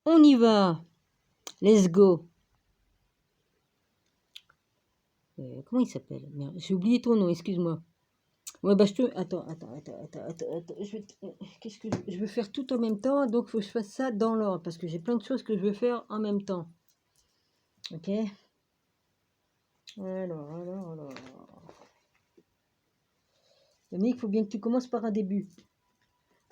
On y va. Let's go. Comment il s'appelle? Merde, j'ai oublié ton nom, excuse-moi. Ouais, bah je te... Attends. Qu'est-ce que je veux faire tout en même temps, donc il faut que je fasse ça dans l'ordre, parce que j'ai plein de choses que je veux faire en même temps. Ok? Alors. Yannick, il faut bien que tu commences par un début.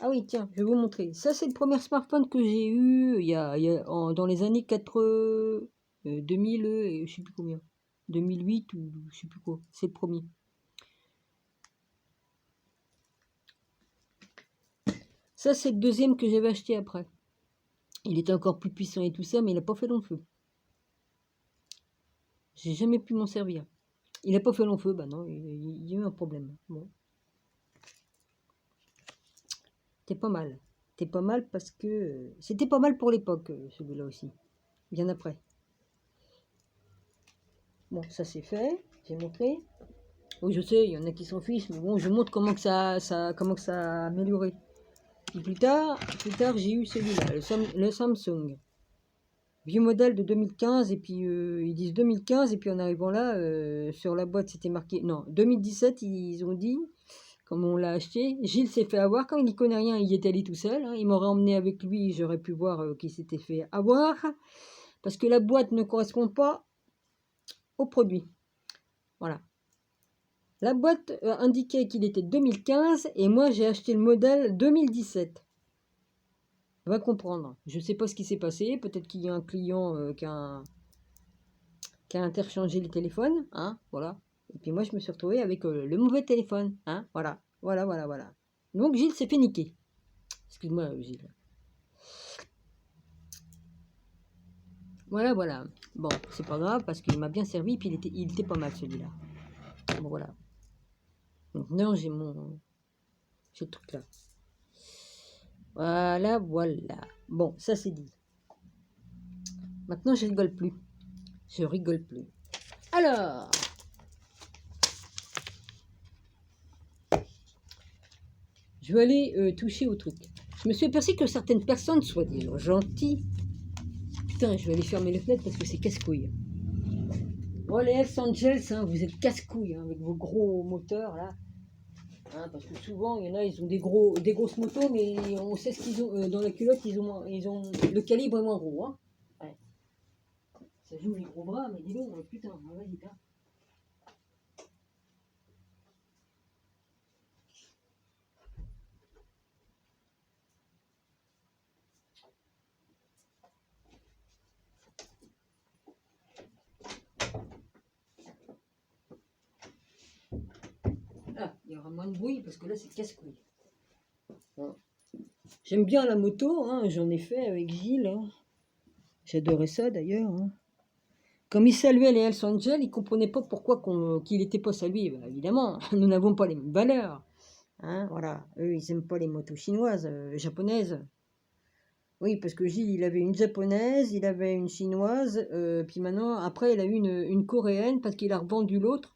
Ah oui, tiens, je vais vous montrer. Ça, c'est le premier smartphone que j'ai eu dans les années 80, 2000, et je sais plus combien. 2008 ou je sais plus quoi. C'est le premier. Ça, c'est le deuxième que j'avais acheté après. Il était encore plus puissant et tout ça, mais il n'a pas fait long feu. J'ai jamais pu m'en servir. Il n'a pas fait long feu, bah non, il y a eu un problème. Bon. C'était pas mal. C'était pas mal parce que... C'était pas mal pour l'époque, celui-là aussi. Bien après. Bon, ça c'est fait. J'ai montré. Oui, je sais, il y en a qui s'en fichent, mais bon, je montre comment que comment que ça a amélioré. Et plus tard j'ai eu celui-là, le Samsung. Vieux modèle de 2015, et puis ils disent 2015, et puis en arrivant là, sur la boîte c'était marqué, non, 2017, ils ont dit, comme on l'a acheté, Gilles s'est fait avoir, comme il n'y connaît rien, il y est allé tout seul, hein, il m'aurait emmené avec lui, j'aurais pu voir qui s'était fait avoir, parce que la boîte ne correspond pas au produit. Voilà. La boîte indiquait qu'il était 2015 et moi j'ai acheté le modèle 2017. Va comprendre. Je ne sais pas ce qui s'est passé. Peut-être qu'il y a un client qui a interchangé les téléphones. Hein, voilà. Et puis moi je me suis retrouvée avec le mauvais téléphone. Hein, voilà. Voilà. Donc Gilles s'est fait niquer. Excuse-moi Gilles. Voilà. Bon, c'est pas grave parce qu'il m'a bien servi. Puis il était pas mal celui-là. Bon voilà. Maintenant j'ai le truc là. Voilà. Bon, ça c'est dit. Maintenant, je rigole plus. Alors, je vais aller toucher au truc. Je me suis aperçu que certaines personnes, soient des gens gentils. Putain, je vais aller fermer les fenêtres parce que c'est casse-couille. Bon, les Hells Angels, hein, vous êtes casse-couille hein, avec vos gros moteurs là. Hein, parce que souvent, il y en a, ils ont des grosses motos, mais on sait ce qu'ils ont dans la culotte, ils ont le calibre est moins gros. Hein. Ouais. Ça joue les gros bras, mais dis donc, putain, vas-y, hein. Là, il y aura moins de bruit parce que là, c'est casse-couille. Bon. J'aime bien la moto, hein, j'en ai fait avec Gilles. Hein. J'adorais ça d'ailleurs. Hein. Comme il saluait les Hells Angels, il ne comprenait pas pourquoi qu'il n'était pas salué. Ben, évidemment, nous n'avons pas les mêmes valeurs. Hein, voilà. Eux, ils n'aiment pas les motos chinoises, japonaises. Oui, parce que Gilles, il avait une japonaise, il avait une chinoise, puis maintenant, après, il a eu une coréenne parce qu'il a revendu l'autre.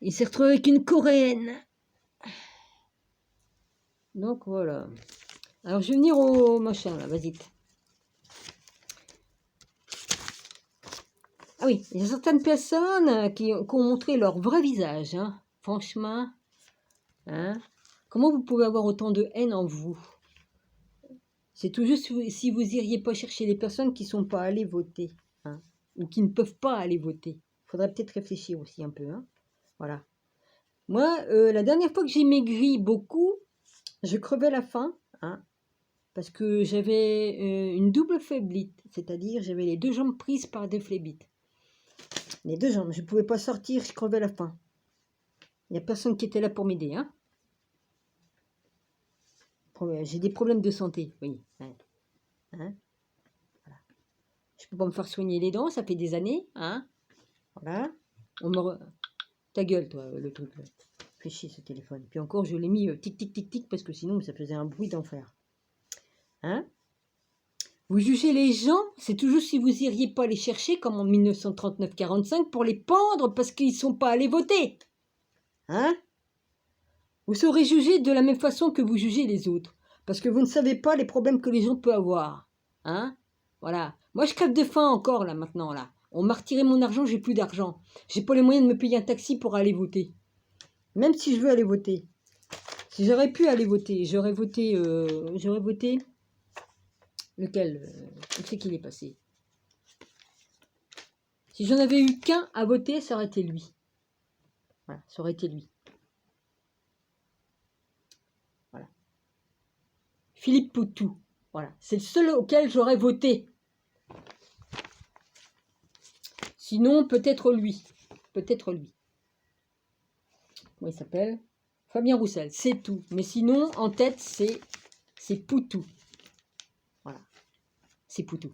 Il s'est retrouvé avec une coréenne. Donc voilà. Alors, je vais venir au machin là, vas-y. Ah oui, il y a certaines personnes qui ont montré leur vrai visage. Hein. Franchement, hein. Comment vous pouvez avoir autant de haine en vous? C'est tout juste si vous n'iriez pas chercher les personnes qui ne sont pas allées voter. Hein, ou qui ne peuvent pas aller voter. Il faudrait peut-être réfléchir aussi un peu. Hein. Voilà. Moi, la dernière fois que j'ai maigri beaucoup, je crevais la faim. Hein, parce que j'avais une double phlébite. C'est-à-dire j'avais les deux jambes prises par des phlébites. Les deux jambes, je ne pouvais pas sortir, je crevais la faim. Il n'y a personne qui était là pour m'aider. Hein. J'ai des problèmes de santé, oui. Hein. Hein. Voilà. Je ne peux pas me faire soigner les dents, ça fait des années. Hein. Voilà. Ta gueule, toi, le truc. Là. Fais chier ce téléphone. Puis encore, je l'ai mis tic, parce que sinon, ça faisait un bruit d'enfer. Hein. Vous jugez les gens, c'est toujours si vous n'iriez pas les chercher, comme en 1939-45, pour les pendre parce qu'ils ne sont pas allés voter. Hein. Vous saurez juger de la même façon que vous jugez les autres. Parce que vous ne savez pas les problèmes que les gens peuvent avoir. Hein? Voilà. Moi, je crève de faim encore, là, maintenant, là. On m'a retiré mon argent, j'ai plus d'argent. J'ai pas les moyens de me payer un taxi pour aller voter. Même si je veux aller voter. Si j'aurais pu aller voter, j'aurais voté... Lequel où c'est qu'il est passé? Si j'en avais eu qu'un à voter, ça aurait été lui. Voilà, ça aurait été lui. Voilà. Philippe Poutou. Voilà, c'est le seul auquel j'aurais voté. Sinon, peut-être lui. Peut-être lui. Comment il s'appelle? Fabien Roussel, c'est tout. Mais sinon, en tête, c'est Poutou. Voilà, c'est Poutou.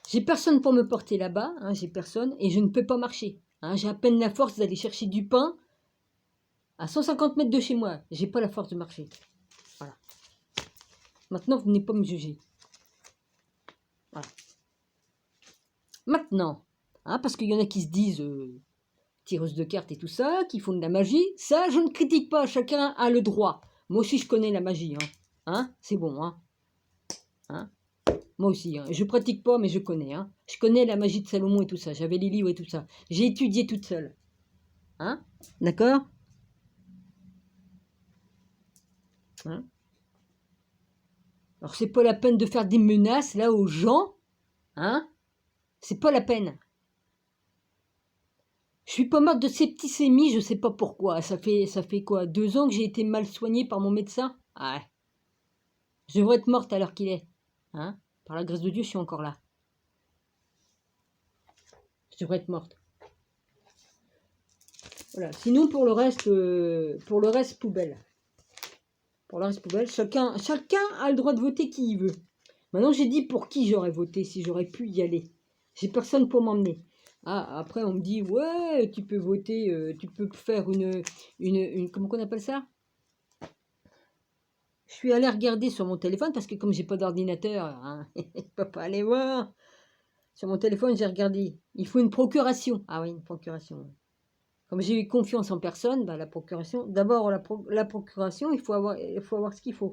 J'ai personne pour me porter là-bas, hein, j'ai personne, et je ne peux pas marcher. Hein, j'ai à peine la force d'aller chercher du pain à 150 mètres de chez moi. J'ai pas la force de marcher. Voilà. Maintenant, vous venez pas me juger. Voilà. Maintenant, hein, parce qu'il y en a qui se disent tireuses de cartes et tout ça, qui font de la magie, ça, je ne critique pas, chacun a le droit. Moi aussi, je connais la magie. Hein, c'est bon. Hein. Moi aussi, hein. Je pratique pas, mais je connais. Hein. Je connais la magie de Salomon et tout ça. J'avais les livres et tout ça. J'ai étudié toute seule. Hein? D'accord? Hein? Alors, c'est pas la peine de faire des menaces, là, aux gens. Hein? C'est pas la peine. Je suis pas morte de septicémie, je sais pas pourquoi. Ça fait quoi? 2 ans que j'ai été mal soignée par mon médecin? Ah ouais. Je devrais être morte à l'heure qu'il est. Hein? Par la grâce de Dieu, je suis encore là. Je devrais être morte. Voilà. Sinon, pour le reste, poubelle. Pour le reste, poubelle. Chacun a le droit de voter qui il veut. Maintenant, j'ai dit pour qui j'aurais voté, si j'aurais pu y aller. J'ai personne pour m'emmener. Ah, après, on me dit, ouais, tu peux voter, tu peux faire comment qu'on appelle ça? Je suis allée regarder sur mon téléphone, parce que comme j'ai pas d'ordinateur, hein, je ne peux pas aller voir. Sur mon téléphone, j'ai regardé. Il faut une procuration. Ah oui, une procuration. Comme j'ai eu confiance en personne, bah, la procuration. D'abord, la procuration, il faut avoir ce qu'il faut.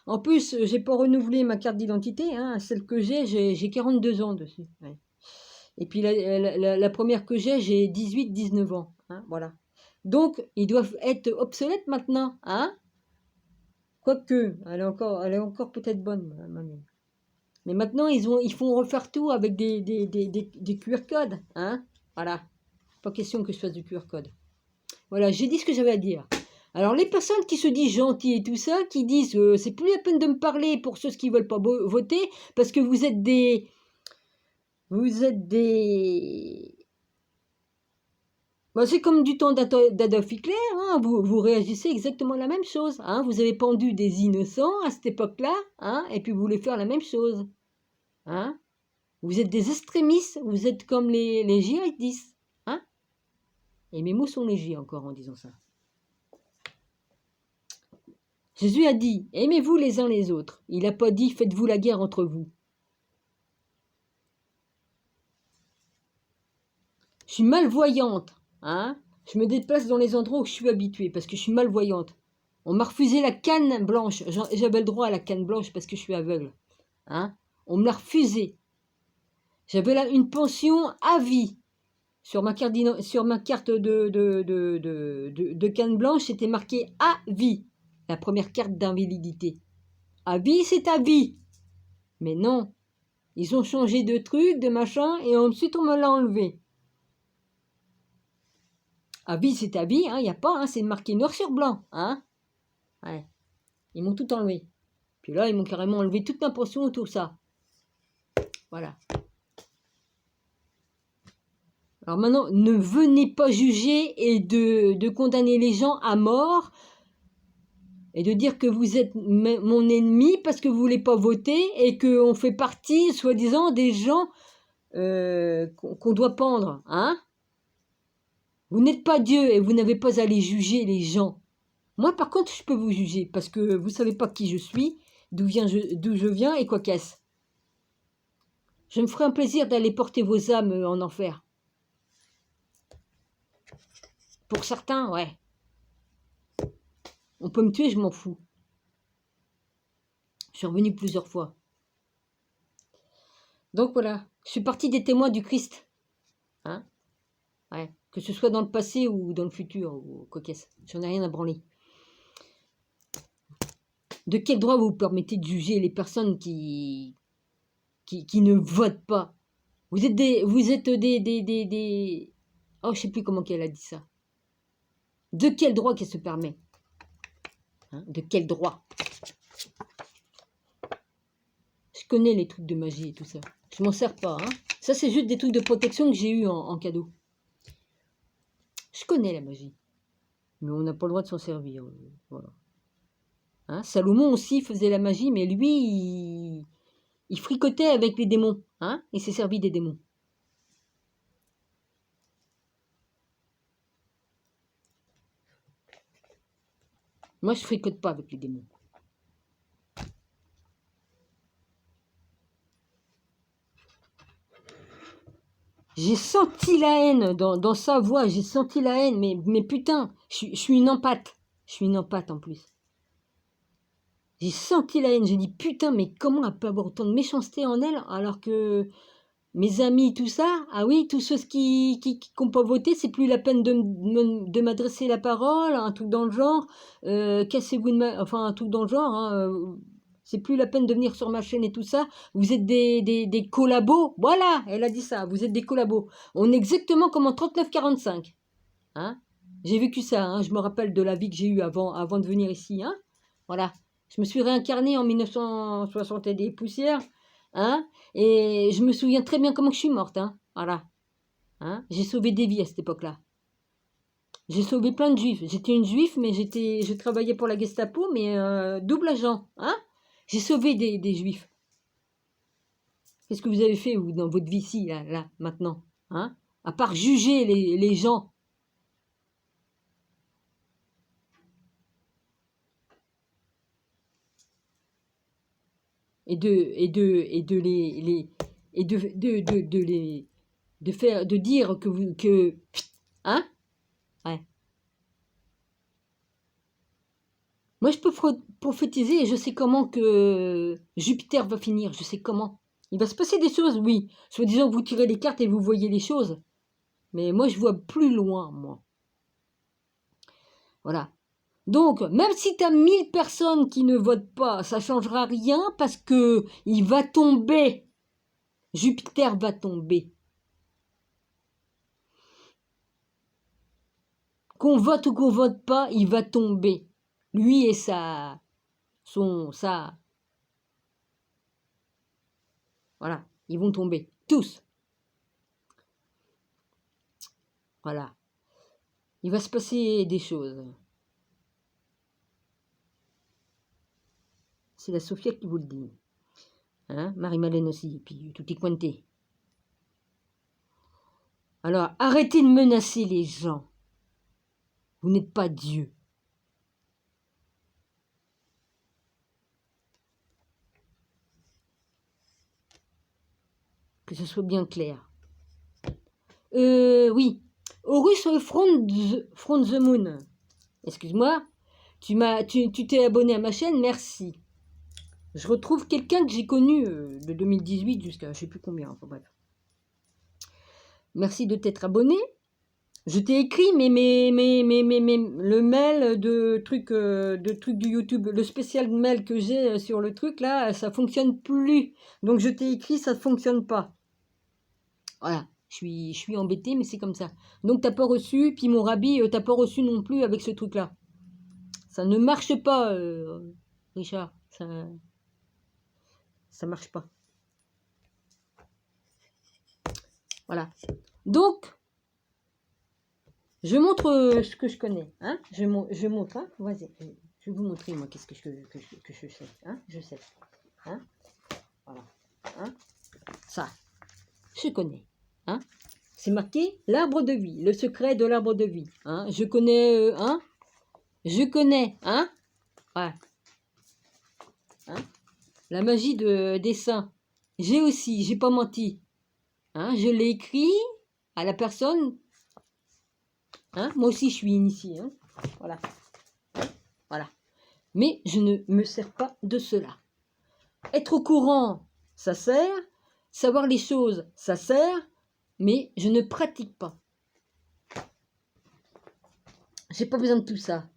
En plus, j'ai pas renouvelé ma carte d'identité. Hein, celle que j'ai 42 ans dessus. Ouais. Et puis la première que j'ai 18-19 ans. Hein, voilà. Donc, ils doivent être obsolètes maintenant. Hein? Quoique, elle est encore peut-être bonne, mamie. Mais maintenant, ils font refaire tout avec des QR codes. Hein? Voilà. Pas question que je fasse du QR code. Voilà, j'ai dit ce que j'avais à dire. Alors, les personnes qui se disent gentilles et tout ça, qui disent c'est plus la peine de me parler pour ceux qui ne veulent pas voter, parce que vous êtes des... Bah, c'est comme du temps d'Adolf Hitler, hein, vous réagissez exactement la même chose. Hein, vous avez pendu des innocents à cette époque-là, hein, et puis vous voulez faire la même chose. Hein, vous êtes des extrémistes, vous êtes comme les djihadistes. Hein, et mes mots sont légers encore en disant ça. Jésus a dit, aimez-vous les uns les autres. Il n'a pas dit, faites-vous la guerre entre vous. Je suis malvoyante. Hein, je me déplace dans les endroits où je suis habituée parce que je suis malvoyante. On m'a refusé la canne blanche. J'avais le droit à la canne blanche parce que je suis aveugle. Hein, on me l'a refusé. J'avais une pension à vie. Sur ma carte de canne blanche, c'était marqué à vie. La première carte d'invalidité. À vie, c'est à vie. Mais non. Ils ont changé de truc, de machin, et ensuite on me l'a enlevé. À vie, c'est à vie, il n'y a pas, hein, c'est marqué noir sur blanc. Hein, ouais. Ils m'ont tout enlevé. Puis là, ils m'ont carrément enlevé toute ma pension, tout ça. Voilà. Alors maintenant, ne venez pas juger et de condamner les gens à mort et de dire que vous êtes mon ennemi parce que vous ne voulez pas voter et qu'on fait partie, soi-disant, des gens qu'on doit pendre. Hein? Vous n'êtes pas Dieu et vous n'avez pas à les juger, les gens. Moi, par contre, je peux vous juger parce que vous ne savez pas qui je suis, d'où je viens et quoi qu'est-ce. Je me ferai un plaisir d'aller porter vos âmes en enfer. Pour certains, ouais. On peut me tuer, je m'en fous. Je suis revenu plusieurs fois. Donc voilà, je suis partie des témoins du Christ. Hein, ouais. Que ce soit dans le passé ou dans le futur, ou cocasse. J'en ai rien à branler. De quel droit vous permettez de juger les personnes qui ne votent pas? Vous êtes des... Oh, je sais plus comment qu'elle a dit ça. De quel droit qu'elle se permet? Hein, de quel droit? Je connais les trucs de magie et tout ça. Je m'en sers pas. Hein. Ça, c'est juste des trucs de protection que j'ai eu en cadeau. Je connais la magie. Mais on n'a pas le droit de s'en servir. Voilà. Hein, Salomon aussi faisait la magie, mais lui, il fricotait avec les démons. Hein, il s'est servi des démons. Moi, je fricote pas avec les démons. J'ai senti la haine dans sa voix, j'ai senti la haine, mais putain, je suis une empâte. Je suis une empâte en plus. J'ai senti la haine, j'ai dit putain, mais comment elle peut avoir autant de méchanceté en elle alors que mes amis, tout ça, ah oui, tous ceux qui n'ont pas voté, c'est plus la peine de m'adresser la parole, un truc dans le genre, cassez-vous enfin un truc dans le genre, hein, c'est plus la peine de venir sur ma chaîne et tout ça, vous êtes des collabos, voilà, elle a dit ça, vous êtes des collabos. On est exactement comme en 39-45, hein, j'ai vécu ça, hein, je me rappelle de la vie que j'ai eue avant de venir ici, hein, voilà, je me suis réincarnée en 1960 et des poussières, hein, et je me souviens très bien comment je suis morte, hein, voilà, hein, j'ai sauvé des vies à cette époque-là. J'ai sauvé plein de juifs. J'étais une juive, mais je travaillais pour la Gestapo, mais double agent. Hein, j'ai sauvé des juifs. Qu'est-ce que vous avez fait, vous, dans votre vie ici, là, maintenant, hein, à part juger les gens. Et de dire que hein, ouais. Moi, je peux prophétiser et je sais comment que Jupiter va finir. Je sais comment. Il va se passer des choses, oui. Soit disant que vous tirez les cartes et vous voyez les choses. Mais moi, je vois plus loin, moi. Voilà. Donc, même si tu as 1000 personnes qui ne votent pas, ça ne changera rien parce que il va tomber. Jupiter va tomber. Qu'on vote ou qu'on vote pas, il va tomber. Lui et ça. Voilà, ils vont tomber. Tous. Voilà. Il va se passer des choses. C'est la Sophia qui vous le dit. Hein, Marie-Malène aussi, et puis tout est pointé. Alors, arrêtez de menacer les gens. Vous n'êtes pas Dieu. Que ce soit bien clair. Oui. Horus from the Moon. Excuse-moi. Tu t'es abonné à ma chaîne, merci. Je retrouve quelqu'un que j'ai connu de 2018 jusqu'à je sais plus combien. Enfin, bref. Merci de t'être abonné. Je t'ai écrit, mais le mail de truc du YouTube, le spécial mail que j'ai sur le truc là, ça fonctionne plus. Donc je t'ai écrit, ça ne fonctionne pas. Voilà, je suis embêtée, mais c'est comme ça. Donc t'as pas reçu, puis mon rabbi, t'as pas reçu non plus avec ce truc là. Ça ne marche pas, Richard. Ça marche pas. Voilà. Donc, je montre ce que je connais. Hein, je montre. Hein, vas-y. Je vais vous montrer, moi, qu'est-ce que je sais. Hein, je sais. Hein, voilà. Hein, ça, je connais. Hein, c'est marqué l'arbre de vie, le secret de l'arbre de vie. Hein, je connais. Hein, je connais. Hein, ouais. Hein, la magie des saints. J'ai aussi, j'ai pas menti. Hein, je l'ai écrit à la personne. Hein, moi aussi, je suis initiée. Hein, voilà. Hein, voilà. mais je ne me sers pas de cela. Être au courant, ça sert. Savoir les choses, ça sert, mais je ne pratique pas. J'ai pas besoin de tout ça.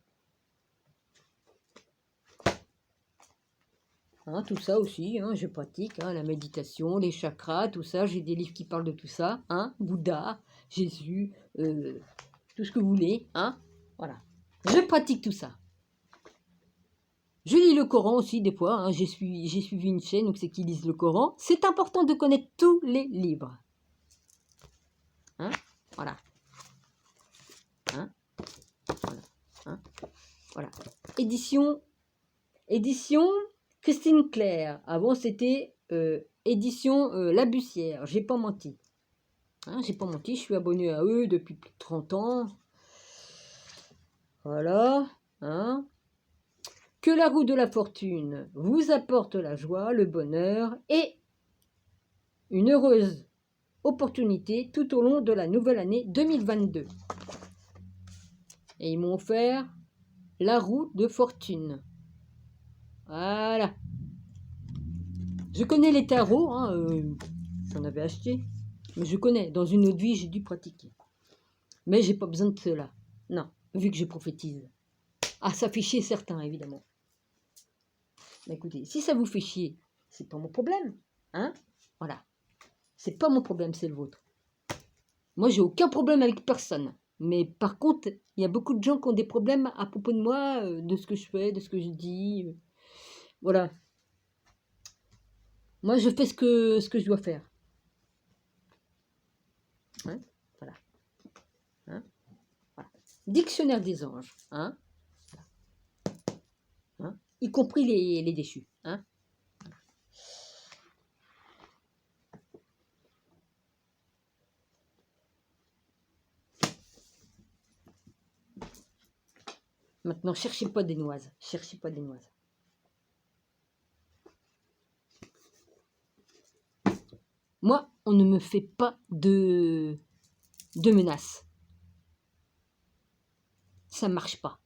Hein, tout ça aussi, hein, je pratique, hein, la méditation, les chakras, tout ça. J'ai des livres qui parlent de tout ça. Hein, Bouddha, Jésus, tout ce que vous voulez. Hein, voilà. Je pratique tout ça. Je lis le Coran aussi des fois. Hein, j'ai suivi une chaîne, donc c'est qui lisent le Coran. C'est important de connaître tous les livres. Hein, voilà. Hein, voilà. Hein, voilà. Édition Christine Claire. Avant, c'était édition La Bussière. J'ai pas menti. Hein, j'ai pas menti. Je suis abonné à eux depuis plus de 30 ans. Voilà. Hein. Que la roue de la fortune vous apporte la joie, le bonheur et une heureuse opportunité tout au long de la nouvelle année 2022. Et ils m'ont offert la roue de fortune. Voilà. Je connais les tarots, hein, j'en avais acheté, mais je connais. Dans une autre vie, j'ai dû pratiquer. Mais j'ai pas besoin de cela. Non, vu que je prophétise. Ah, ça fait chier certains, évidemment. Mais écoutez, si ça vous fait chier, c'est pas mon problème. Hein? Voilà. C'est pas mon problème, c'est le vôtre. Moi, j'ai aucun problème avec personne. Mais par contre, il y a beaucoup de gens qui ont des problèmes à propos de moi, de ce que je fais, de ce que je dis. Voilà. Moi, je fais ce que je dois faire. Hein, voilà. Hein, voilà. Dictionnaire des anges. Hein, hein, y compris les déchus. Hein. Maintenant, cherchez pas des noises. Cherchez pas des noises. Moi, on ne me fait pas de menaces. Ça marche pas.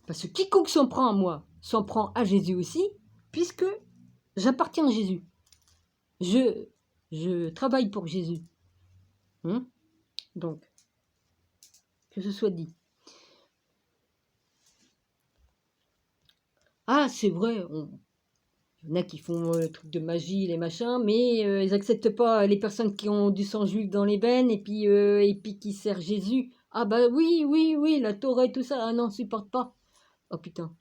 Parce que quiconque s'en prend à moi, s'en prend à Jésus aussi, puisque j'appartiens à Jésus. Je travaille pour Jésus. Hein? Donc, que ce soit dit. Ah, c'est vrai, il y en a qui font le truc de magie, les machins, mais ils n'acceptent pas les personnes qui ont du sang juif dans les veines et puis qui servent Jésus. Ah bah oui, la Torah et tout ça, ah non, supporte pas. Oh putain.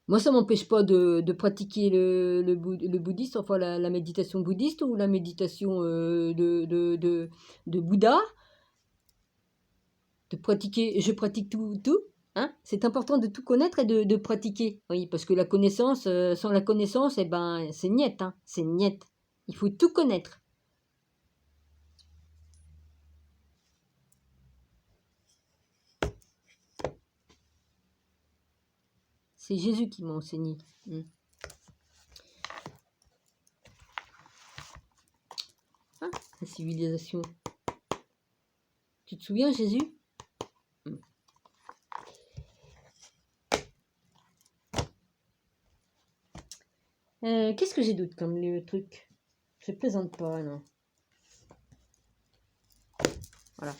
Moi, ça m'empêche pas de pratiquer le bouddhiste, enfin la méditation bouddhiste ou la méditation de Bouddha. Je pratique tout. Hein, c'est important de tout connaître et de pratiquer. Oui, parce que la connaissance, sans la connaissance, eh ben, c'est niet, hein, c'est niet. Il faut tout connaître. C'est Jésus qui m'a enseigné. Ah, la civilisation. Tu te souviens, Jésus? Qu'est-ce que j'ai d'autre comme le truc? Je plaisante pas, non. Voilà.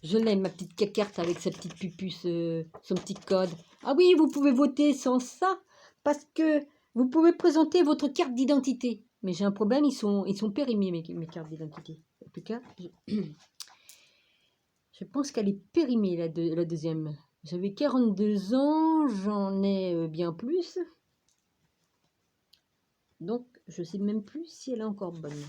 Je l'aime, ma petite carte avec sa petite pupuce, son petit code. Ah oui, vous pouvez voter sans ça, parce que vous pouvez présenter votre carte d'identité. Mais j'ai un problème, ils sont périmés, mes cartes d'identité. En tout cas, je pense qu'elle est périmée, la deuxième. J'avais 42 ans, j'en ai bien plus. Donc, je ne sais même plus si elle est encore bonne.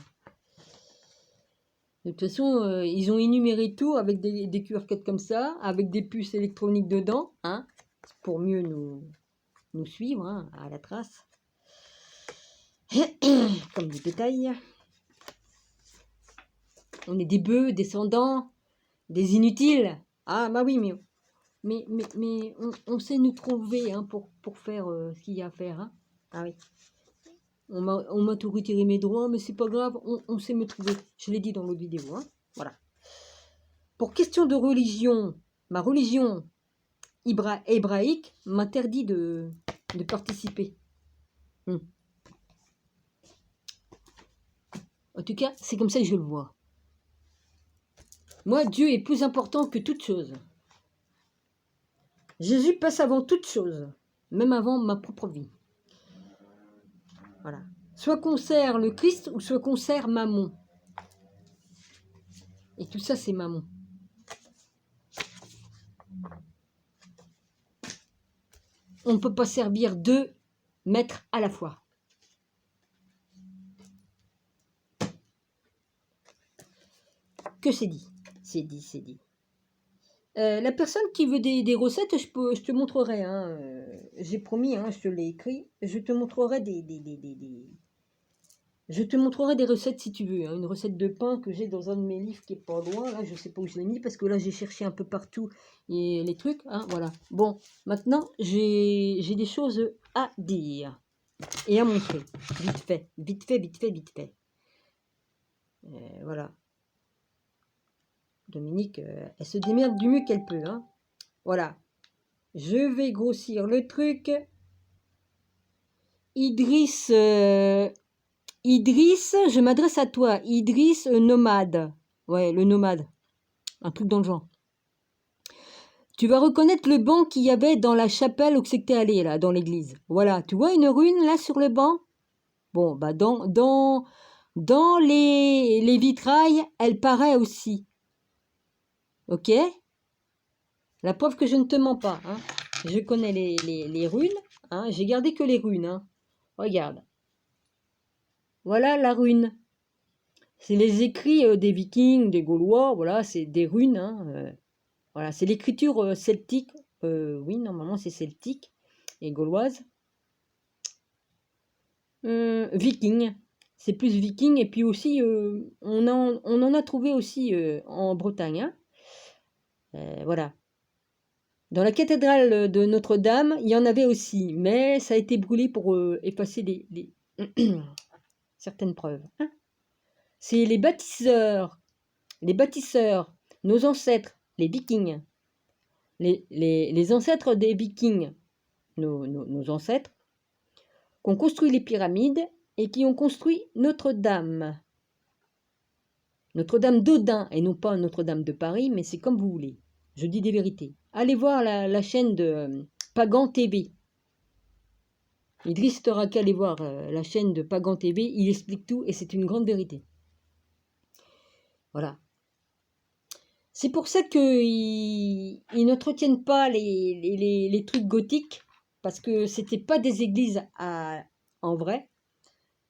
De toute façon, ils ont énuméré tout avec des QR codes comme ça, avec des puces électroniques dedans, hein, pour mieux nous suivre, hein, à la trace. Comme des détails. On est des bœufs, descendants, des inutiles. Ah bah oui, mais on sait nous trouver, hein, pour faire ce qu'il y a à faire. Hein. Ah oui. On m'a tout retiré mes droits, mais c'est pas grave, on sait me trouver. Je l'ai dit dans l'autre vidéo. Hein. Voilà. Pour question de religion, ma religion, hébraïque m'interdit de participer. En tout cas, c'est comme ça que je le vois. Moi, Dieu est plus important que toute chose. Jésus passe avant toute chose, même avant ma propre vie. Voilà. Soit qu'on sert le Christ, ou soit qu'on sert Mammon. Et tout ça, c'est Mammon. On ne peut pas servir 2 maîtres à la fois. Que c'est dit? C'est dit, c'est dit. La personne qui veut des recettes, je te montrerai. Hein, j'ai promis, hein, je te l'ai écrit. Je te montrerai je te montrerai des recettes si tu veux. Hein, une recette de pain que j'ai dans un de mes livres qui est pas loin. Là, je sais pas où je l'ai mis parce que là, j'ai cherché un peu partout et les trucs. Hein, voilà. Bon, maintenant, j'ai des choses à dire et à montrer. Vite fait, vite fait, vite fait, vite fait. Voilà. Dominique, elle se démerde du mieux qu'elle peut. Hein. Voilà. Je vais grossir le truc. Idriss, je m'adresse à toi. Idriss nomade. Ouais, le nomade. Un truc dans le genre. Tu vas reconnaître le banc qu'il y avait dans la chapelle où c'est que t'es allé, là, dans l'église. Voilà. Tu vois une rune, là, sur le banc? Bon, bah, dans les vitrailles, elle paraît aussi. Ok? La preuve que je ne te mens pas. Hein. Je connais les runes. Hein. J'ai gardé que les runes. Hein. Regarde. Voilà la rune. C'est les écrits des Vikings, des Gaulois. Voilà, c'est des runes. Hein. Voilà, c'est l'écriture celtique. Oui, normalement, c'est celtique et gauloise. Viking. C'est plus viking. Et puis aussi, on en a trouvé aussi en Bretagne. Hein. Voilà. Dans la cathédrale de Notre-Dame, il y en avait aussi, mais ça a été brûlé pour effacer les certaines preuves. Hein. C'est les bâtisseurs, nos ancêtres, les Vikings, les ancêtres des Vikings, nos ancêtres, qui ont construit les pyramides et qui ont construit Notre-Dame. Notre-Dame d'Odin, et non pas Notre-Dame de Paris, mais c'est comme vous voulez. Je dis des vérités. Allez voir la chaîne de Pagan TV. Idriss t'aura qu'à aller voir la chaîne de Pagan TV. Il explique tout et c'est une grande vérité. Voilà. C'est pour ça qu'ils n'entretiennent pas les trucs gothiques, parce que c'était pas des églises en vrai.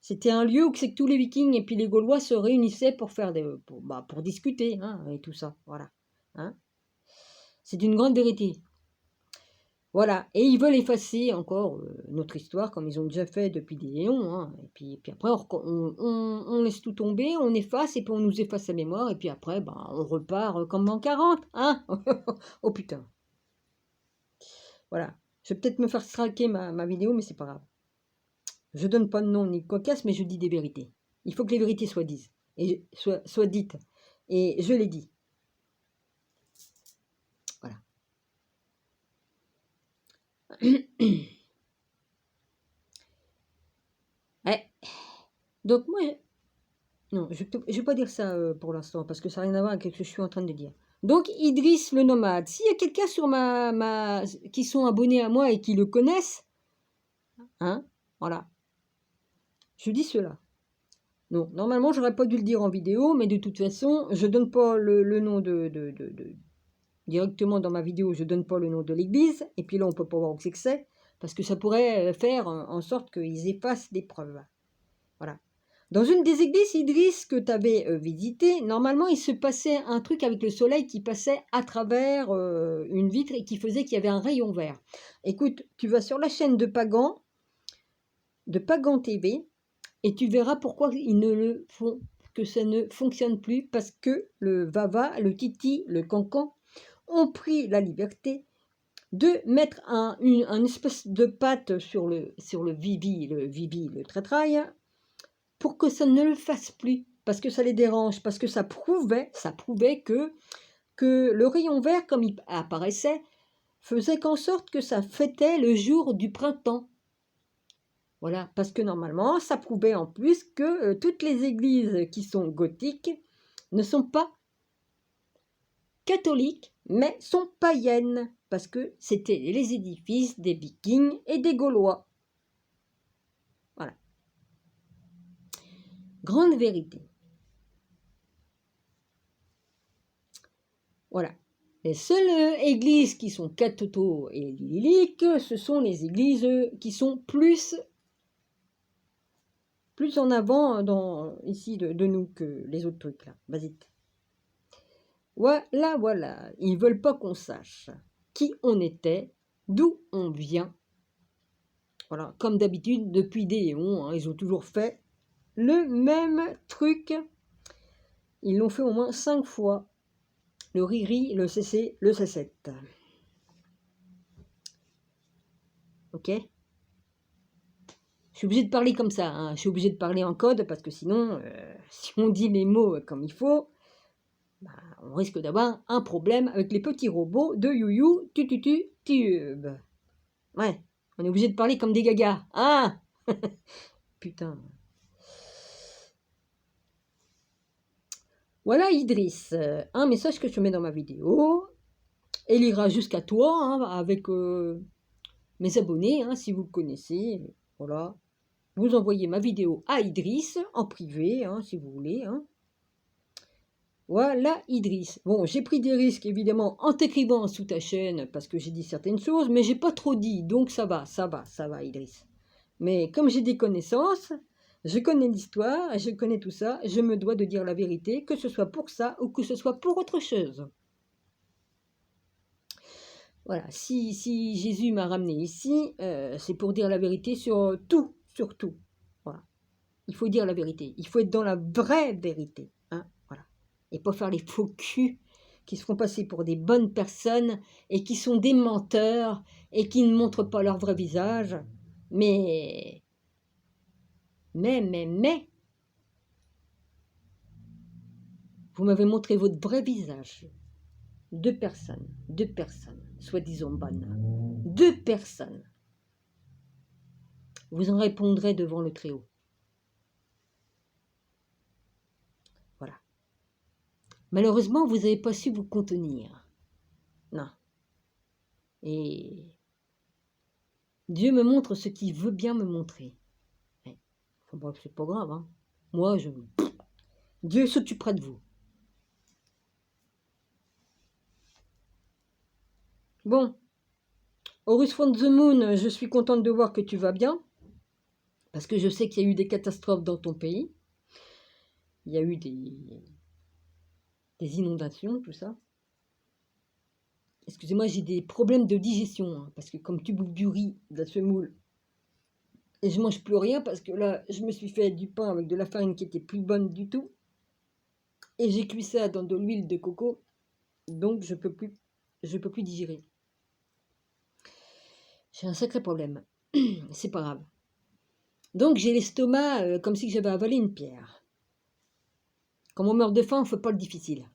C'était un lieu où c'est que tous les Vikings et puis les Gaulois se réunissaient pour faire pour discuter, hein, et tout ça. Voilà. Hein. C'est une grande vérité. Voilà, et ils veulent effacer encore notre histoire, comme ils ont déjà fait depuis des éons. Hein. Et puis après, on laisse tout tomber, on efface, et puis on nous efface la mémoire, et puis après, on repart comme en 40. Hein. Oh putain. Voilà. Je vais peut-être me faire straquer ma vidéo, mais c'est pas grave. Je donne pas de nom ni de cocasse, mais je dis des vérités. Il faut que les vérités soient dites. Et soient dites. Et je l'ai dit. Voilà. Ouais. Donc moi, non, je ne vais pas dire ça pour l'instant, parce que ça n'a rien à voir avec ce que je suis en train de dire. Donc, Idriss le nomade, s'il y a quelqu'un sur qui sont abonnés à moi et qui le connaissent, hein, voilà, je dis cela. Non, normalement, j'aurais pas dû le dire en vidéo, mais de toute façon, je donne pas le nom directement dans ma vidéo, je donne pas le nom de l'église, et puis là, on peut pas voir où c'est que c'est, parce que ça pourrait faire en sorte qu'ils effacent des preuves. Voilà. Dans une des églises, Idriss, que tu avais visité, normalement, il se passait un truc avec le soleil qui passait à travers une vitre et qui faisait qu'il y avait un rayon vert. Écoute, tu vas sur la chaîne de Pagan TV, et tu verras pourquoi ils ne le font, que ça ne fonctionne plus, parce que le Vava, le Titi, le Cancan ont pris la liberté de mettre un espèce de pâte sur le Vivi, le tratrail, pour que ça ne le fasse plus, parce que ça les dérange, parce que ça prouvait que le rayon vert, comme il apparaissait, faisait qu'en sorte que ça fêtait le jour du printemps. Voilà, parce que normalement, ça prouvait en plus que toutes les églises qui sont gothiques ne sont pas catholiques, mais sont païennes, parce que c'était les édifices des Vikings et des Gaulois. Voilà. Grande vérité. Voilà. Les seules églises qui sont catho et liliques, ce sont les églises qui sont plus en avant ici de nous que les autres trucs là. Vas-y. Voilà, voilà. Ils veulent pas qu'on sache qui on était, d'où on vient. Voilà, comme d'habitude, depuis des éons, hein, ils ont toujours fait le même truc. Ils l'ont fait au moins 5 fois. Le riri, le CC, le C7. Ok? Je suis obligée de parler comme ça, hein. Je suis obligée de parler en code parce que sinon, si on dit les mots comme il faut, bah, on risque d'avoir un problème avec les petits robots de you tube. Ouais, on est obligé de parler comme des gagas. Ah putain. Voilà Idriss, un message que je mets dans ma vidéo. Elle ira jusqu'à toi hein, avec mes abonnés, hein, si vous le connaissez. Voilà. Vous envoyez ma vidéo à Idriss en privé, hein, si vous voulez. Hein. Voilà Idriss. Bon, j'ai pris des risques évidemment en t'écrivant sous ta chaîne parce que j'ai dit certaines choses, mais j'ai pas trop dit, donc ça va Idriss. Mais comme j'ai des connaissances, je connais l'histoire, je connais tout ça, je me dois de dire la vérité, que ce soit pour ça ou que ce soit pour autre chose. Voilà, si Jésus m'a ramené ici, c'est pour dire la vérité sur tout, sur tout. Voilà. Il faut dire la vérité, il faut être dans la vraie vérité. Hein, voilà. Et pas faire les faux culs qui se font passer pour des bonnes personnes et qui sont des menteurs et qui ne montrent pas leur vrai visage. Mais, vous m'avez montré votre vrai visage. Deux personnes, soi-disant bonnes. 2 personnes. Vous en répondrez devant le Très-Haut. Voilà. Malheureusement, vous n'avez pas su vous contenir. Non. Et Dieu me montre ce qu'il veut bien me montrer. Enfin, bref, c'est pas grave. Hein. Moi, Dieu s'occupera de vous. Bon. Horus from the Moon, je suis contente de voir que tu vas bien. Parce que je sais qu'il y a eu des catastrophes dans ton pays. Il y a eu des inondations, tout ça. Excusez-moi, j'ai des problèmes de digestion. Hein, parce que comme tu bouffes du riz, de la semoule, et je mange plus rien parce que là, je me suis fait du pain avec de la farine qui était plus bonne du tout. Et j'ai cuit ça dans de l'huile de coco. Donc, je peux plus digérer. J'ai un sacré problème. C'est pas grave. Donc, j'ai l'estomac comme si j'avais avalé une pierre. Quand on meurt de faim, on ne fait pas le difficile.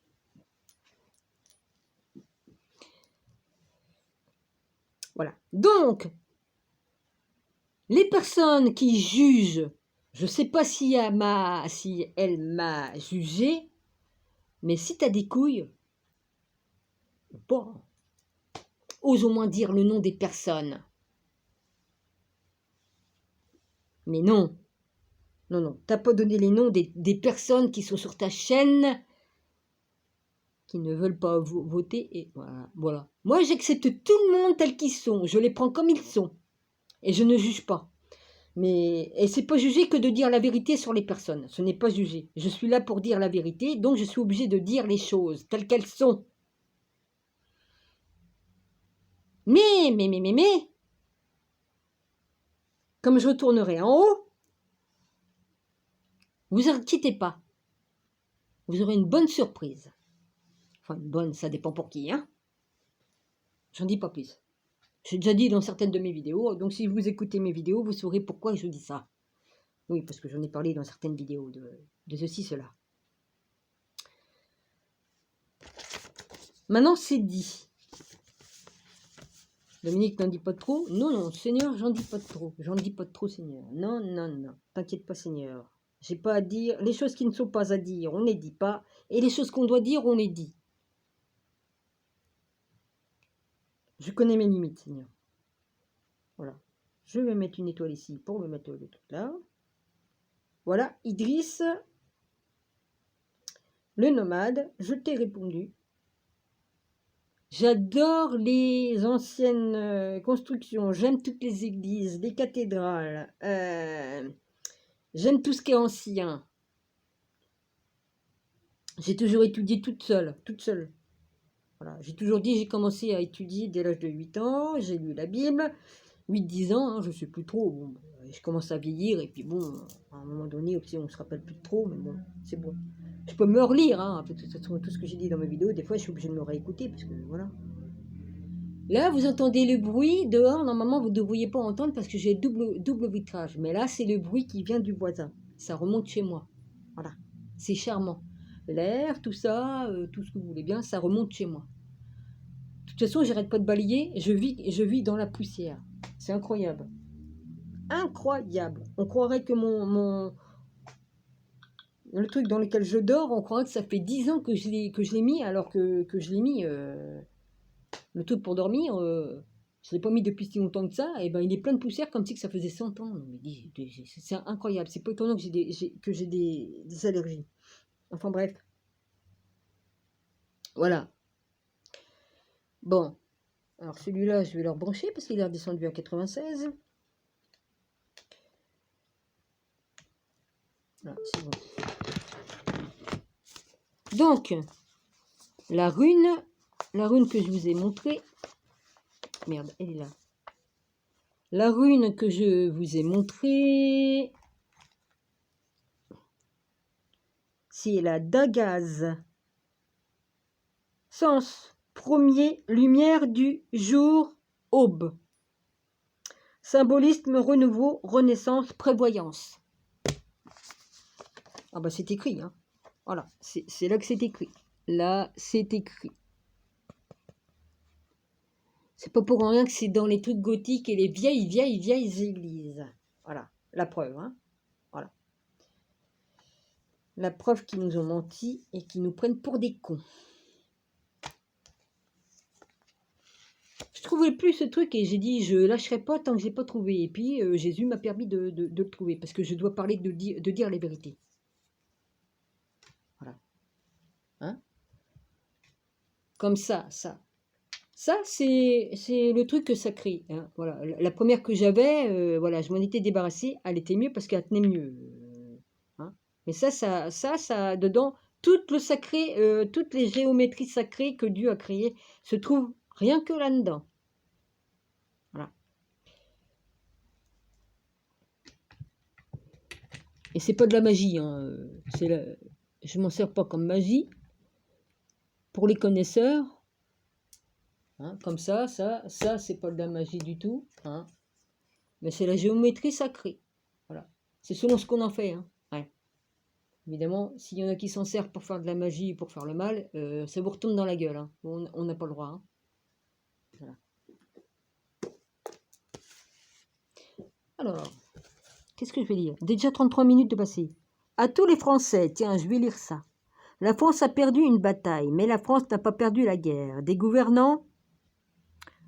Voilà. Donc, les personnes qui jugent, je ne sais pas si elle m'a jugé, mais si tu as des couilles, bon, ose au moins dire le nom des personnes. Mais non, t'as pas donné les noms des personnes qui sont sur ta chaîne, qui ne veulent pas voter, et voilà. Moi, j'accepte tout le monde tel qu'ils sont, je les prends comme ils sont, et je ne juge pas. Et c'est pas juger que de dire la vérité sur les personnes, ce n'est pas juger. Je suis là pour dire la vérité, donc je suis obligée de dire les choses telles qu'elles sont. Mais, comme je retournerai en haut, vous inquiétez pas, vous aurez une bonne surprise. Enfin, une bonne, ça dépend pour qui, hein. J'en dis pas plus. J'ai déjà dit dans certaines de mes vidéos, donc si vous écoutez mes vidéos, vous saurez pourquoi je dis ça. Oui, parce que j'en ai parlé dans certaines vidéos de ceci, cela. Maintenant, c'est dit. Dominique, n'en dis pas trop. Non, non, Seigneur, j'en dis pas trop. J'en dis pas trop, Seigneur. Non, non, non. T'inquiète pas, Seigneur. J'ai pas à dire. Les choses qui ne sont pas à dire, on ne les dit pas. Et les choses qu'on doit dire, on les dit. Je connais mes limites, Seigneur. Voilà. Je vais mettre une étoile ici pour me mettre le truc là. Voilà, Idriss, le nomade, je t'ai répondu. J'adore les anciennes constructions, j'aime toutes les églises, les cathédrales, j'aime tout ce qui est ancien. J'ai toujours étudié toute seule, toute seule. Voilà. J'ai toujours dit, j'ai commencé à étudier dès l'âge de 8 ans, j'ai lu la Bible, 8-10 ans, hein, je ne sais plus trop. Bon, je commence à vieillir et puis bon, à un moment donné, aussi, on ne se rappelle plus trop, mais bon, c'est bon. Je peux me relire, hein, tout ce que j'ai dit dans mes vidéos, des fois je suis obligée de me réécouter, parce que voilà. Là, vous entendez le bruit dehors, normalement vous ne devriez pas entendre parce que j'ai double vitrage, mais là c'est le bruit qui vient du voisin, ça remonte chez moi, voilà, c'est charmant. L'air, tout ça, tout ce que vous voulez bien, ça remonte chez moi. De toute façon, j'arrête pas de balayer, je vis dans la poussière, c'est incroyable. Incroyable, on croirait que le truc dans lequel je dors, on croirait que ça fait 10 ans que je l'ai mis, alors que je l'ai mis, le truc pour dormir, je l'ai pas mis depuis si longtemps que ça, et ben il est plein de poussière comme si que ça faisait 100 ans. Non, mais c'est incroyable, c'est pas étonnant que j'ai des allergies. Enfin bref. Voilà. Bon. Alors celui-là, je vais le rebrancher parce qu'il est redescendu à 96. Voilà, c'est bon. Donc, la rune que je vous ai montrée, merde, elle est là. La rune que je vous ai montrée, c'est la Dagaz. Sens premier, lumière du jour, aube. Symbolisme, renouveau, renaissance, prévoyance. Ah bah c'est écrit, hein. Voilà, c'est là que c'est écrit. Là, c'est écrit. C'est pas pour rien que c'est dans les trucs gothiques et les vieilles églises. Voilà, la preuve, hein. Voilà. La preuve qu'ils nous ont menti et qu'ils nous prennent pour des cons. Je trouvais plus ce truc et j'ai dit je lâcherai pas tant que j'ai pas trouvé. Et puis Jésus m'a permis de le trouver parce que je dois parler de dire les vérités. Voilà. Hein? Comme ça. Ça, c'est le truc que ça crée. Hein. Voilà. La première que j'avais, voilà, je m'en étais débarrassée. Elle était mieux parce qu'elle tenait mieux. Hein. Mais ça, dedans, tout le sacré, toutes les géométries sacrées que Dieu a créées se trouvent rien que là-dedans. Voilà. Et c'est pas de la magie. Hein. Je m'en sers pas comme magie. Pour les connaisseurs, hein, comme ça, c'est pas de la magie du tout. Hein. Mais c'est la géométrie sacrée. Voilà. C'est selon ce qu'on en fait. Hein. Ouais. Évidemment, s'il y en a qui s'en servent pour faire de la magie et pour faire le mal, ça vous retourne dans la gueule. Hein. On n'a pas le droit. Hein. Voilà. Alors, qu'est-ce que je vais dire? Déjà 33 minutes de passé. À tous les Français, tiens, je vais lire ça. La France a perdu une bataille, mais la France n'a pas perdu la guerre. Des gouvernants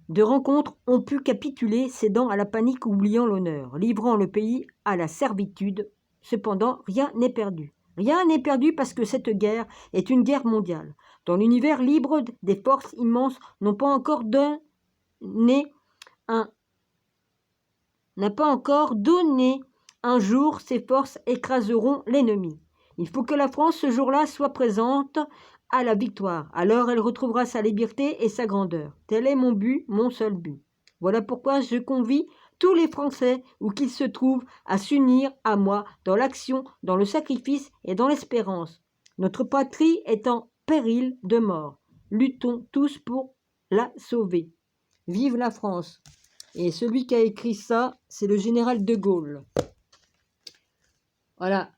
de rencontres ont pu capituler, cédant à la panique, oubliant l'honneur, livrant le pays à la servitude. Cependant, rien n'est perdu. Rien n'est perdu parce que cette guerre est une guerre mondiale. Dans l'univers libre, des forces immenses n'ont pas encore donné un jour, ces forces écraseront l'ennemi. Il faut que la France, ce jour-là, soit présente à la victoire. Alors elle retrouvera sa liberté et sa grandeur. Tel est mon but, mon seul but. Voilà pourquoi je convie tous les Français, où qu'ils se trouvent, à s'unir à moi dans l'action, dans le sacrifice et dans l'espérance. Notre patrie est en péril de mort. Luttons tous pour la sauver. Vive la France! Et celui qui a écrit ça, c'est le général de Gaulle. Voilà.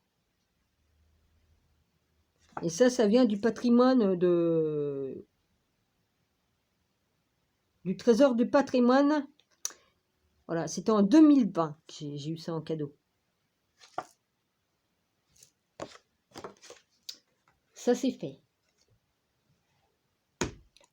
Et ça vient du patrimoine du Trésor du patrimoine. Voilà, c'était en 2020 que j'ai eu ça en cadeau. Ça, c'est fait.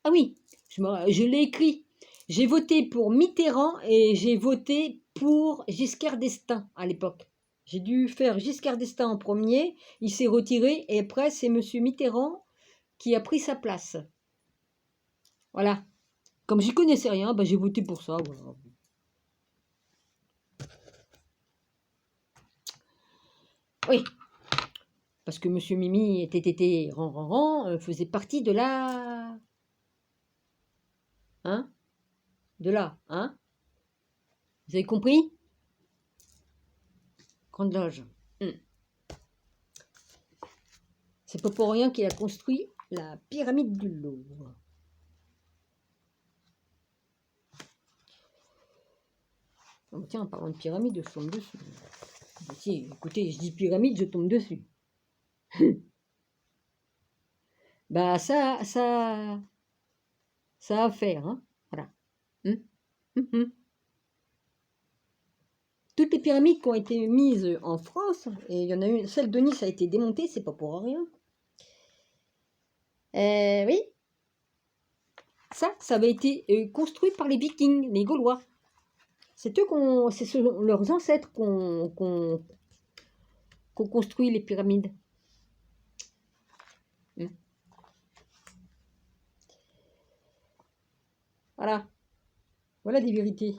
Ah oui, je l'ai écrit. J'ai voté pour Mitterrand et j'ai voté pour Giscard d'Estaing à l'époque. J'ai dû faire Giscard d'Estaing en premier, il s'est retiré et après c'est Monsieur Mitterrand qui a pris sa place. Voilà. Comme j'y connaissais rien, bah, j'ai voté pour ça. Voilà. Oui, parce que Monsieur Mimi était faisait partie de la... Hein? De là, hein? Vous avez compris? Grande Loge. C'est pas pour rien qu'il a construit la pyramide du Louvre. Oh, tiens, en parlant de pyramide, je tombe dessus. Si, écoutez, je dis pyramide, je tombe dessus. Bah ça a à faire, hein. Voilà. Toutes les pyramides qui ont été mises en France, et il y en a une, celle de Nice a été démontée, c'est pas pour rien. Oui. Ça avait été construit par les Vikings, les Gaulois. C'est eux leurs ancêtres qui ont construit les pyramides. Voilà. Voilà des vérités.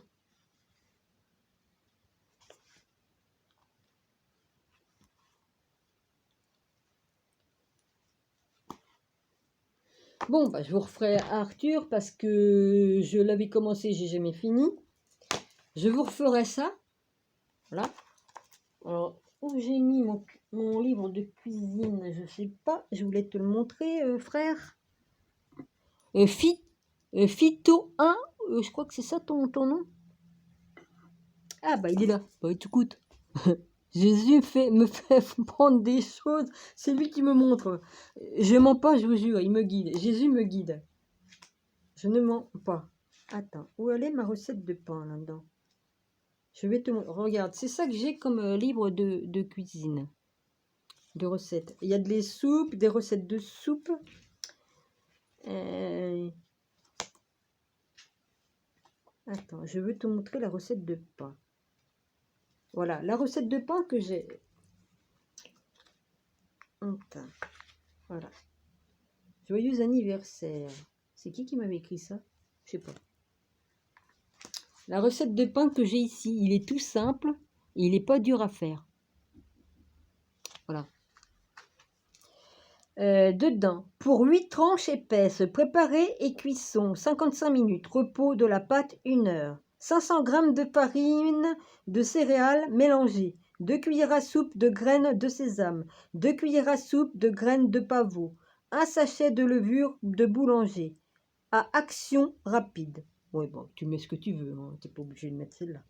Bon, bah, je vous referai Arthur parce que je l'avais commencé, j'ai jamais fini. Je vous referai ça. Voilà. Alors, où j'ai mis mon livre de cuisine, je sais pas. Je voulais te le montrer, frère. Phyto 1, je crois que c'est ça ton nom. Ah, bah, il est là. Bah, écoute. Jésus me fait prendre des choses. C'est lui qui me montre. Je mens pas, je vous jure. Il me guide. Jésus me guide. Je ne mens pas. Attends. Où elle est ma recette de pain là-dedans? Je vais te montrer. Regarde. C'est ça que j'ai comme livre de cuisine. De recettes. Il y a des soupes, des recettes de soupe. Attends. Je veux te montrer la recette de pain. Voilà. La recette de pain que j'ai. Voilà. Joyeux anniversaire. C'est qui m'avait écrit ça? Je sais pas. La recette de pain que j'ai ici, il est tout simple et il n'est pas dur à faire. Voilà. Dedans, pour 8 tranches épaisses, préparer et cuisson 55 minutes, repos de la pâte 1 heure. 500 g de farine de céréales mélangées, 2 cuillères à soupe de graines de sésame, 2 cuillères à soupe de graines de pavot, un sachet de levure de boulanger, à action rapide. Ouais, bon, tu mets ce que tu veux, hein, tu n'es pas obligé de mettre celle-là.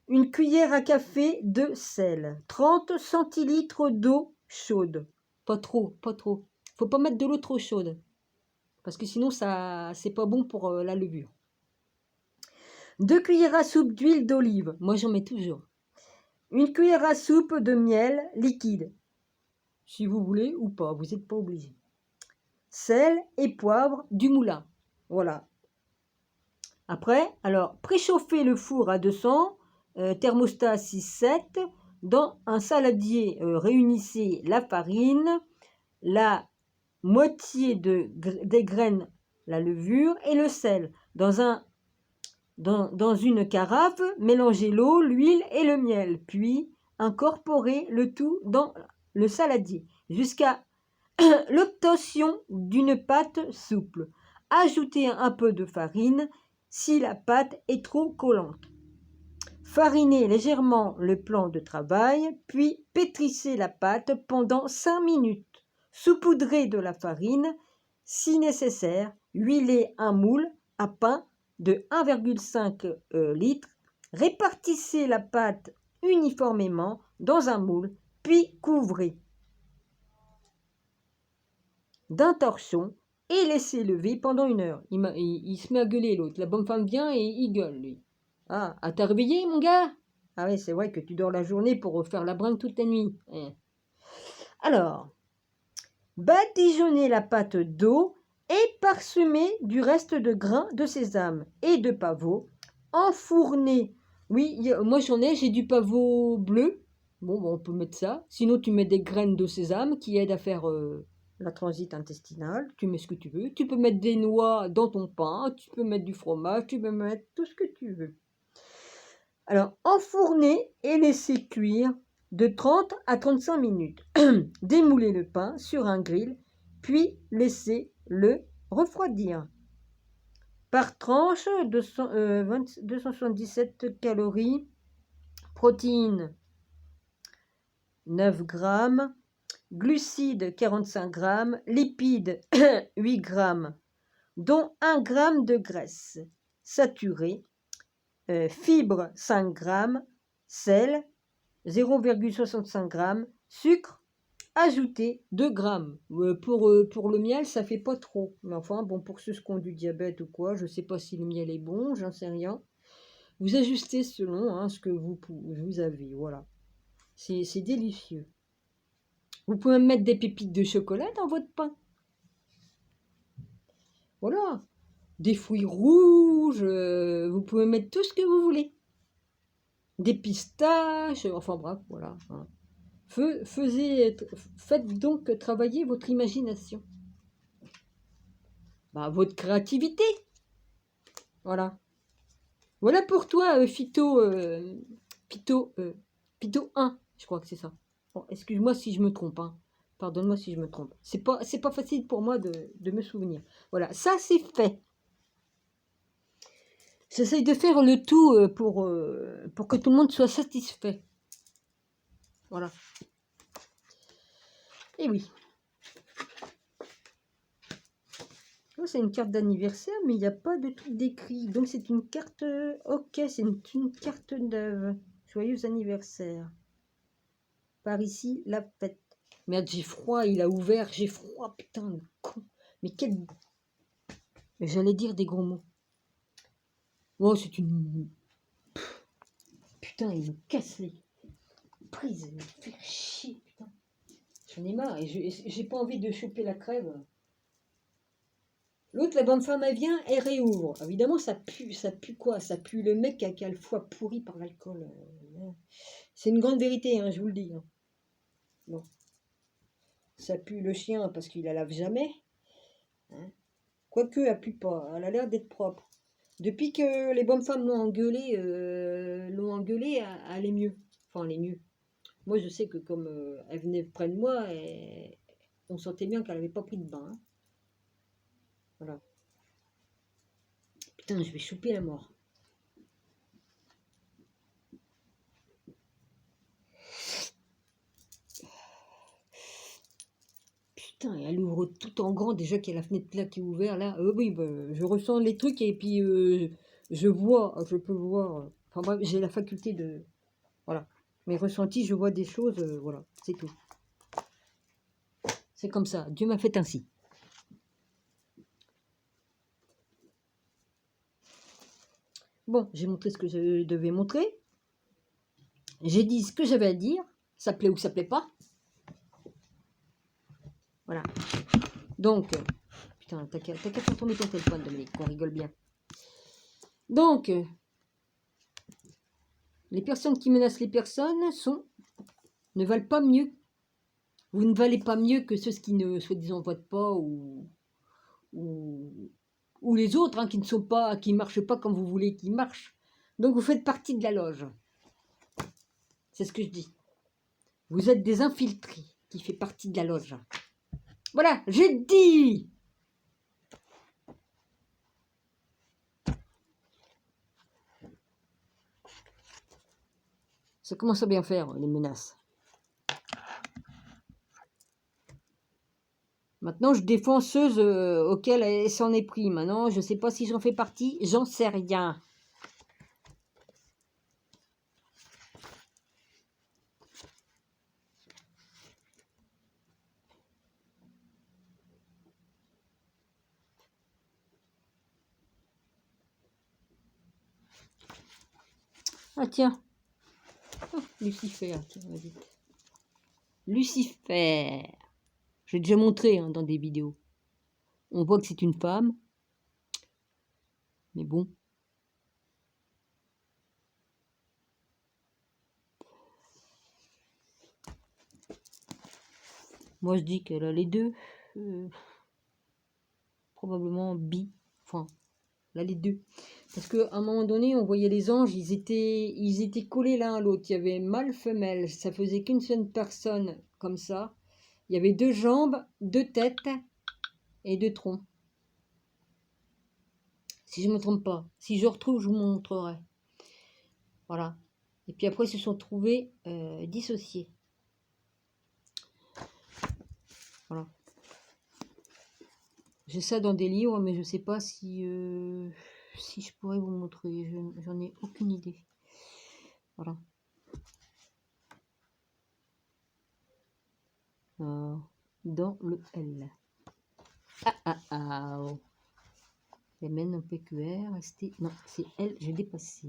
Une cuillère à café de sel, 30 centilitres d'eau chaude. Pas trop, pas trop. Faut pas mettre de l'eau trop chaude, parce que sinon, ça, c'est pas bon pour la levure. 2 cuillères à soupe d'huile d'olive. Moi, j'en mets toujours. Une cuillère à soupe de miel liquide, si vous voulez ou pas, vous n'êtes pas obligé. Sel et poivre du moulin. Voilà. Après, alors, préchauffez le four à 200, thermostat 6-7. Dans un saladier, réunissez la farine, la moitié des graines, la levure et le sel. Dans une carafe, mélangez l'eau, l'huile et le miel. Puis, incorporez le tout dans le saladier jusqu'à l'obtention d'une pâte souple. Ajoutez un peu de farine si la pâte est trop collante. Farinez légèrement le plan de travail, puis pétrissez la pâte pendant 5 minutes. Saupoudrez de la farine, si nécessaire, huilez un moule à pain de 1,5 litre. Répartissez la pâte uniformément dans un moule, puis couvrez d'un torchon et laissez lever pendant 1 heure. Il se met à gueuler l'autre. La bonne femme vient et il gueule, lui. Ah, t'as réveillé, mon gars? Ah oui, c'est vrai que tu dors la journée pour faire la brinque toute la nuit. Alors, badigeonnez la pâte d'eau et parsemez du reste de grains de sésame et de pavot. Enfournez. Oui, moi j'en ai, j'ai du pavot bleu. Bon, on peut mettre ça. Sinon, tu mets des graines de sésame qui aident à faire la transit intestinale. Tu mets ce que tu veux. Tu peux mettre des noix dans ton pain. Tu peux mettre du fromage. Tu peux mettre tout ce que tu veux. Alors, enfournez et laissez cuire de 30 à 35 minutes. Démoulez le pain sur un grill, puis laissez-le refroidir. Par tranche, 277 calories, protéines 9 grammes, glucides 45 grammes, lipides 8 grammes, dont 1 gramme de graisse saturée, fibres 5 grammes, sel 0,65 grammes, sucre ajouté 2 grammes. Pour le miel, ça fait pas trop. Mais enfin, bon, pour ceux qui ont du diabète ou quoi, je sais pas si le miel est bon, j'en sais rien. Vous ajustez selon ce que vous avez, voilà. C'est délicieux. Vous pouvez mettre des pépites de chocolat dans votre pain. Voilà. Des fruits rouges, vous pouvez mettre tout ce que vous voulez. Des pistaches, enfin bref, voilà. Faites donc travailler votre imagination. Votre créativité. Voilà. Voilà pour toi, Phyto 1, je crois que c'est ça. Bon, excuse-moi si je me trompe, hein. Pardonne-moi si je me trompe. C'est pas facile pour moi de me souvenir. Voilà, ça c'est fait. J'essaye de faire le tout pour que tout le monde soit satisfait. Voilà. Et oui. C'est une carte d'anniversaire, mais il n'y a pas de truc décrit. Donc c'est une carte... Ok, c'est une carte neuve. Joyeux anniversaire. Par ici, la fête. Merde, j'ai froid, il a ouvert, j'ai froid, putain, le con. Mais quel... J'allais dire des gros mots. Oh, c'est une... Putain, il me casse les prises, il me fait chier, putain. J'en ai marre, et j'ai pas envie de choper la crève. L'autre, la bonne femme, elle vient, elle réouvre. Évidemment, ça pue quoi? Ça pue le mec qui a le foie pourri par l'alcool. C'est une grande vérité, je vous le dis. Bon. Ça pue le chien parce qu'il la lave jamais. Quoique, elle pue pas. Elle a l'air d'être propre. Depuis que les bonnes femmes l'ont engueulée, elle est mieux. Enfin, elle est mieux. Moi, je sais que comme elle venait près de moi, on sentait bien qu'elle n'avait pas pris de bain. Voilà. Putain, je vais choper la mort. Putain, et elle ouvre tout en grand, déjà qu'il y a la fenêtre là qui est ouverte, là. Oui, je ressens les trucs et puis je peux voir. Enfin bref, j'ai la faculté de... Voilà. Mes ressentis, je vois des choses, voilà, c'est tout. C'est comme ça, Dieu m'a fait ainsi. Bon, j'ai montré ce que je devais montrer. J'ai dit ce que j'avais à dire. Ça plaît ou ça plaît pas. Voilà. Donc, putain, t'as qu'à faire tourner ton téléphone, Dominique, qu'on rigole bien. Donc, les personnes qui menacent les personnes ne valent pas mieux. Vous ne valez pas mieux que ceux qui ne, soi-disant, votent pas ou les autres qui ne sont pas, qui marchent pas comme vous voulez qu'ils marchent. Donc, vous faites partie de la loge. C'est ce que je dis. Vous êtes des infiltrés qui fait partie de la loge. Voilà, j'ai dit. Ça commence à bien faire, les menaces. Maintenant, je défends ceux auxquels elle s'en est pris. Maintenant, je ne sais pas si j'en fais partie, j'en sais rien. Ah tiens, oh, Lucifer, tiens, vas-y. Lucifer. J'ai déjà montré hein, dans des vidéos. On voit que c'est une femme. Mais bon. Moi, je dis qu'elle a les deux. Probablement bi. Enfin, elle a les deux. Parce qu'à un moment donné, on voyait les anges, ils étaient collés l'un à l'autre. Il y avait mâle, femelle. Ça faisait qu'une seule personne comme ça. Il y avait 2 jambes, 2 têtes et 2 troncs. Si je ne me trompe pas. Si je retrouve, je vous montrerai. Voilà. Et puis après, ils se sont trouvés dissociés. Voilà. J'ai ça dans des livres, mais je ne sais pas si je pourrais vous montrer. J'en ai aucune idée. Voilà. Dans le L. Oh. MN, PQR, ST. Non, c'est L, j'ai dépassé.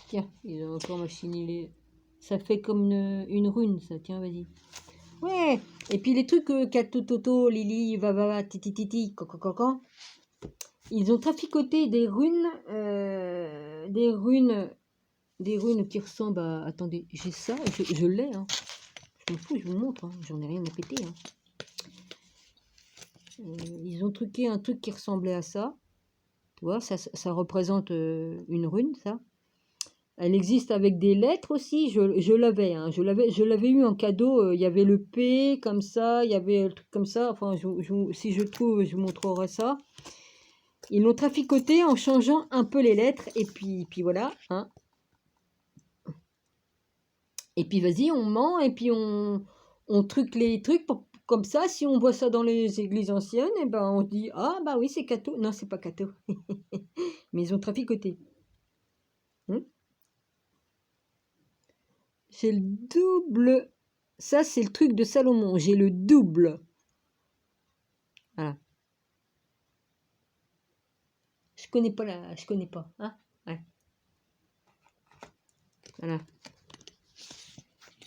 Tiens, ils ont encore machiné les... Ça fait comme une rune, ça. Tiens, vas-y. Ouais. Et puis les trucs Kato, Toto, Lili, va, titi, titi, coco. Ils ont traficoté des runes, des runes qui ressemblent à... Attendez, j'ai ça, je l'ai, hein. Je m'en fous, je vous montre, hein. J'en ai rien à péter, hein. Ils ont truqué un truc qui ressemblait à ça. Tu vois, ça représente une rune, ça. Elle existe avec des lettres aussi. Je l'avais, hein. Je l'avais eu en cadeau. Il y avait le P comme ça, il y avait le truc comme ça. Enfin, si je trouve, je vous montrerai ça. Ils l'ont traficoté en changeant un peu les lettres. Et puis voilà. Hein. Et puis vas-y, on ment et puis on truque les trucs comme ça. Si on voit ça dans les églises anciennes, et ben on dit ah bah oui c'est catho. Non c'est pas catho. Mais ils ont traficoté. J'ai le double. Ça c'est le truc de Salomon. J'ai le double. Voilà. Je connais pas je connais pas. Hein ouais. Voilà.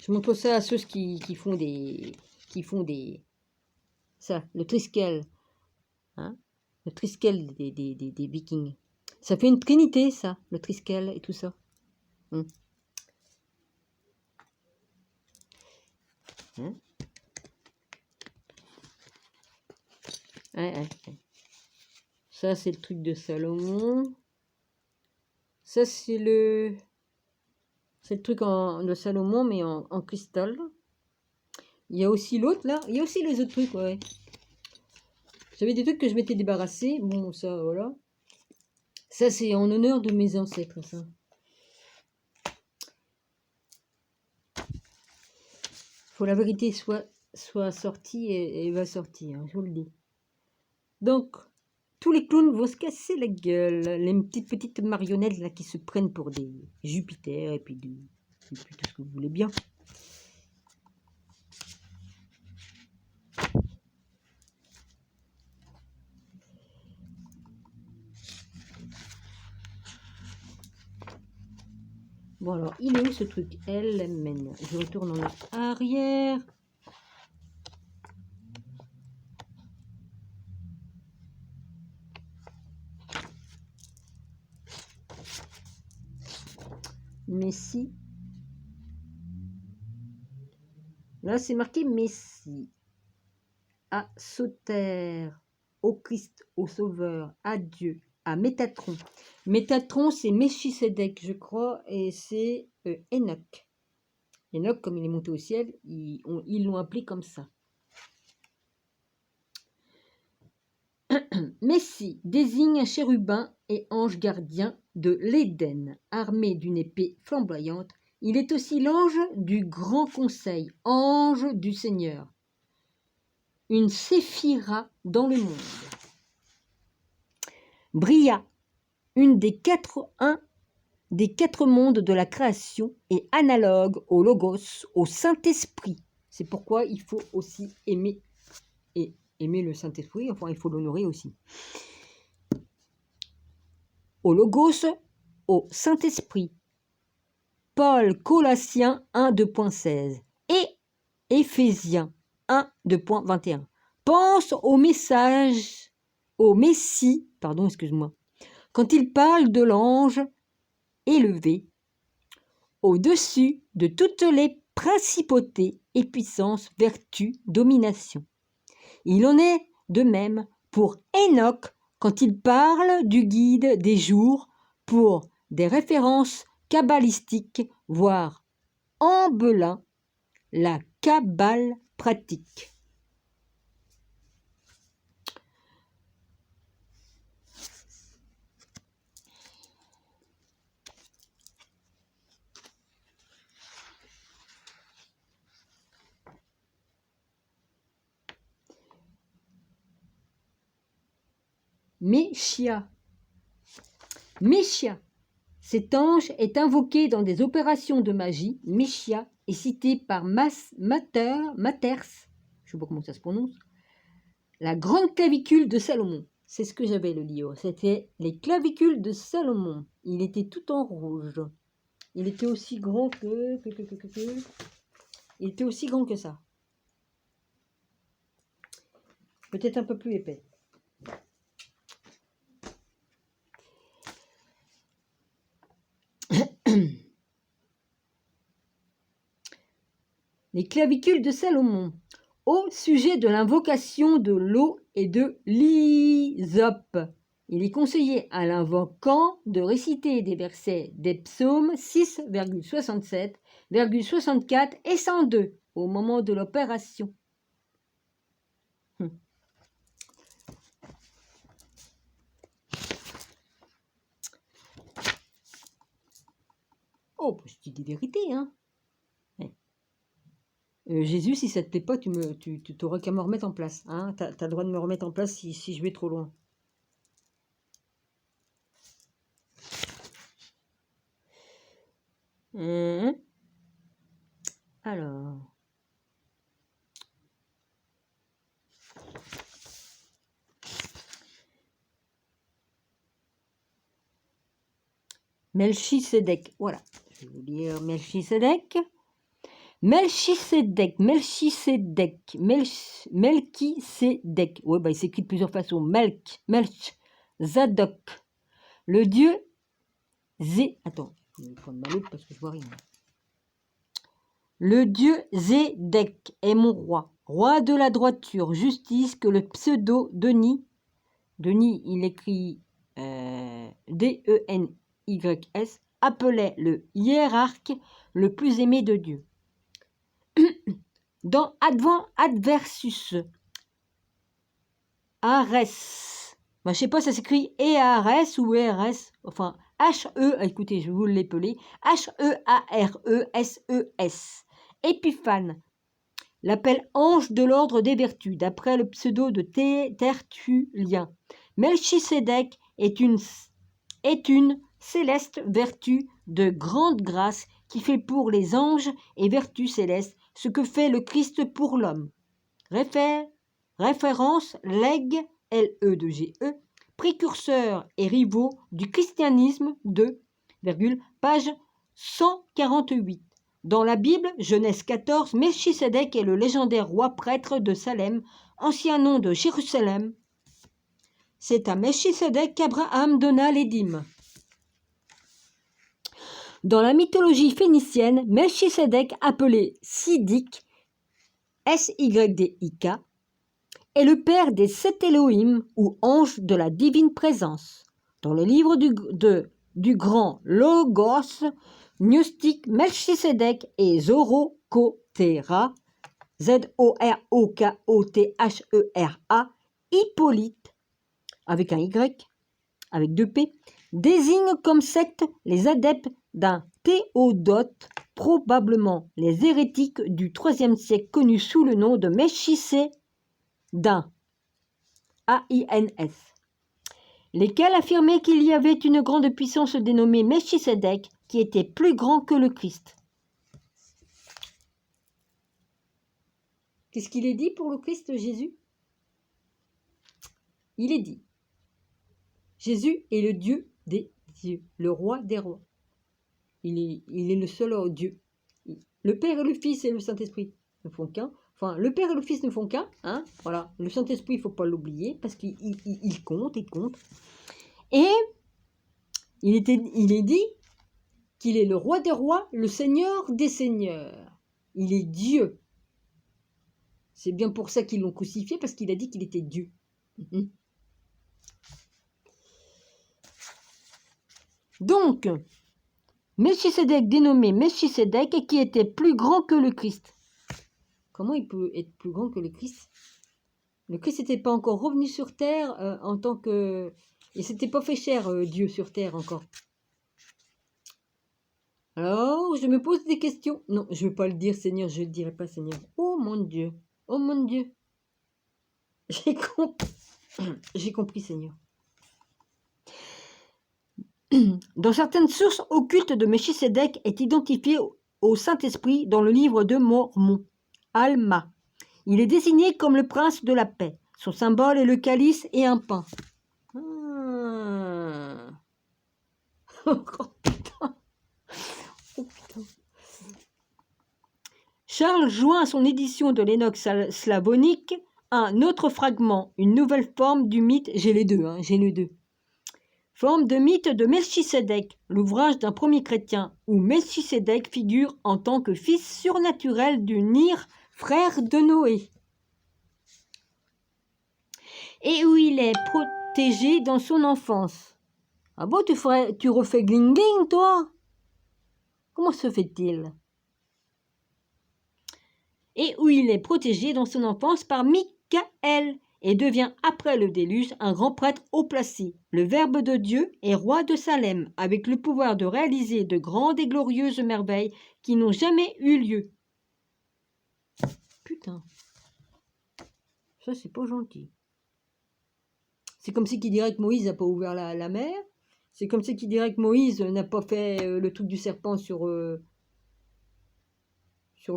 Je montre ça à ceux qui font des ça, le triskel. Hein, le triskel des vikings. Ça fait une trinité, ça, le triskel et tout ça. Hein. Ouais. Ça, c'est le truc de Salomon. Ça, c'est le truc de Salomon, mais en cristal. Il y a aussi l'autre, là. Il y a aussi les autres trucs, ouais. J'avais des trucs que je m'étais débarrassé. Bon, ça, voilà. Ça, c'est en honneur de mes ancêtres, ça. Faut la vérité soit sortie et va sortir, hein, je vous le dis. Donc, tous les clowns vont se casser la gueule. Les petites marionnettes là qui se prennent pour des Jupiter et puis tout ce que vous voulez bien. Bon alors, il est où ce truc? LMN. Je retourne en arrière. Messie. Là, c'est marqué Messie. À Sauter, au Christ, au Sauveur, à Dieu, à Métatron. Métatron, c'est Melchisédek, je crois, et c'est Enoch. Enoch, comme il est monté au ciel, ils l'ont appelé comme ça. Messie désigne un chérubin et ange gardien de l'Éden, armé d'une épée flamboyante. Il est aussi l'ange du grand conseil, ange du Seigneur. Une séphira dans le monde. Bria, un des quatre mondes de la création, est analogue au Logos, au Saint-Esprit. C'est pourquoi il faut aussi aimer le Saint-Esprit, enfin il faut l'honorer aussi. Au Logos, au Saint-Esprit. Paul Colossiens 1, 2.16 et Éphésiens 1, 2.21. Pense au message, au Messie, quand il parle de l'ange élevé, au-dessus de toutes les principautés et puissances, vertus, domination. Il en est de même pour Enoch quand il parle du guide des jours pour des références kabbalistiques, voire en Belin, la Kabbale pratique. Méchia. Cet ange est invoqué dans des opérations de magie. Méchia est cité par Maters, je ne sais pas comment ça se prononce, la grande clavicule de Salomon. C'est ce que j'avais le livre. C'était les clavicules de Salomon. Il était tout en rouge. Il était aussi grand Il était aussi grand que ça. Peut-être un peu plus épais. Les clavicules de Salomon. Au sujet de l'invocation de l'eau et de l'hysope, il est conseillé à l'invocant de réciter des versets des psaumes 6,67, 64 et 102 au moment de l'opération. Oh, je dis des vérités, hein. Jésus, si ça te plaît pas, tu t'auras qu'à me remettre en place. Hein, tu as le droit de me remettre en place si je vais trop loin. Alors. Melchisédek. Voilà. Je vais vous lire Melchisédek. Melchisédek. Ouais, bah, il s'écrit de plusieurs façons. Zadok. Le dieu Attends, je vais prendre ma loupe parce que je vois rien. Le dieu Zédek est mon roi, roi de la droiture, justice, que le pseudo Denis, il écrit D-E-N-Y-S, appelait le hiérarque le plus aimé de Dieu. Dans Adversus, Ares, je ne sais pas, ça s'écrit E-A-R-S ou E-R-S, enfin H-E, écoutez, je vais vous l'épeler, H-E-A-R-E-S-E-S. Épiphane l'appelle ange de l'ordre des vertus, d'après le pseudo de Tertullien. Melchisédek est une céleste vertu de grande grâce qui fait pour les anges et vertus célestes ce que fait le Christ pour l'homme. Référence Leg, L-E-G-E, précurseurs et rivaux du christianisme de, page 148. Dans la Bible, Genèse 14, Melchisédek est le légendaire roi prêtre de Salem, ancien nom de Jérusalem. C'est à Melchisédek qu'Abraham donna les dîmes. Dans la mythologie phénicienne, Melchisédek, appelé Sidik, S-Y-D-I-K, est le père des 7 Elohim ou anges de la divine présence. Dans le livre du grand Logos, gnostique, Melchisédek et Zorokothera, Z-O-R-O-K-O-T-H-E-R-A, Hippolyte, avec un Y, avec 2 P, désigne comme secte les adeptes d'un Théodote, probablement les hérétiques du IIIe siècle connus sous le nom de Melchisédin, A-I-N-S, lesquels affirmaient qu'il y avait une grande puissance dénommée Melchisédek qui était plus grand que le Christ. Qu'est-ce qu'il est dit pour le Christ Jésus? Il est dit, Jésus est le Dieu des dieux, le roi des rois. Il est le seul Dieu. Le Père et le Fils et le Saint-Esprit ne font qu'un. Enfin, le Père et le Fils ne font qu'un. Hein, voilà. Le Saint-Esprit, il ne faut pas l'oublier parce qu'il compte, il compte. Et il est dit qu'il est le roi des rois, le Seigneur des seigneurs. Il est Dieu. C'est bien pour ça qu'ils l'ont crucifié, parce qu'il a dit qu'il était Dieu. Donc, Melchisédek, dénommé Melchisédek, qui était plus grand que le Christ. Comment il peut être plus grand que le Christ? Le Christ n'était pas encore revenu sur terre en tant que... Il s'était pas fait cher, Dieu, sur terre encore. Alors, je me pose des questions. Non, je ne vais pas le dire, Seigneur, je ne le dirai pas, Seigneur. Oh mon Dieu, oh mon Dieu. J'ai compris, Seigneur. Dans certaines sources occultes de Melchisédek est identifié au Saint-Esprit dans le livre de Mormon, Alma. Il est désigné comme le prince de la paix. Son symbole est le calice et un pain. Ah. Oh, putain. Oh, putain. Charles joint à son édition de l'Enoch slavonique un autre fragment, une nouvelle forme du mythe, j'ai les deux, j'ai les deux. Forme de mythe de Melchisédek, l'ouvrage d'un premier chrétien, où Melchisédek figure en tant que fils surnaturel du Nir, frère de Noé. Et où il est protégé dans son enfance. Ah bon, tu refais gling-gling, toi? Comment se fait-il? Et où il est protégé dans son enfance par Michael, et devient après le déluge un grand prêtre haut placé, le Verbe de Dieu et roi de Salem, avec le pouvoir de réaliser de grandes et glorieuses merveilles qui n'ont jamais eu lieu. Putain, ça c'est pas gentil. C'est comme si qui dirait que Moïse n'a pas ouvert la mer, c'est comme si qui dirait que Moïse n'a pas fait le truc du serpent sur le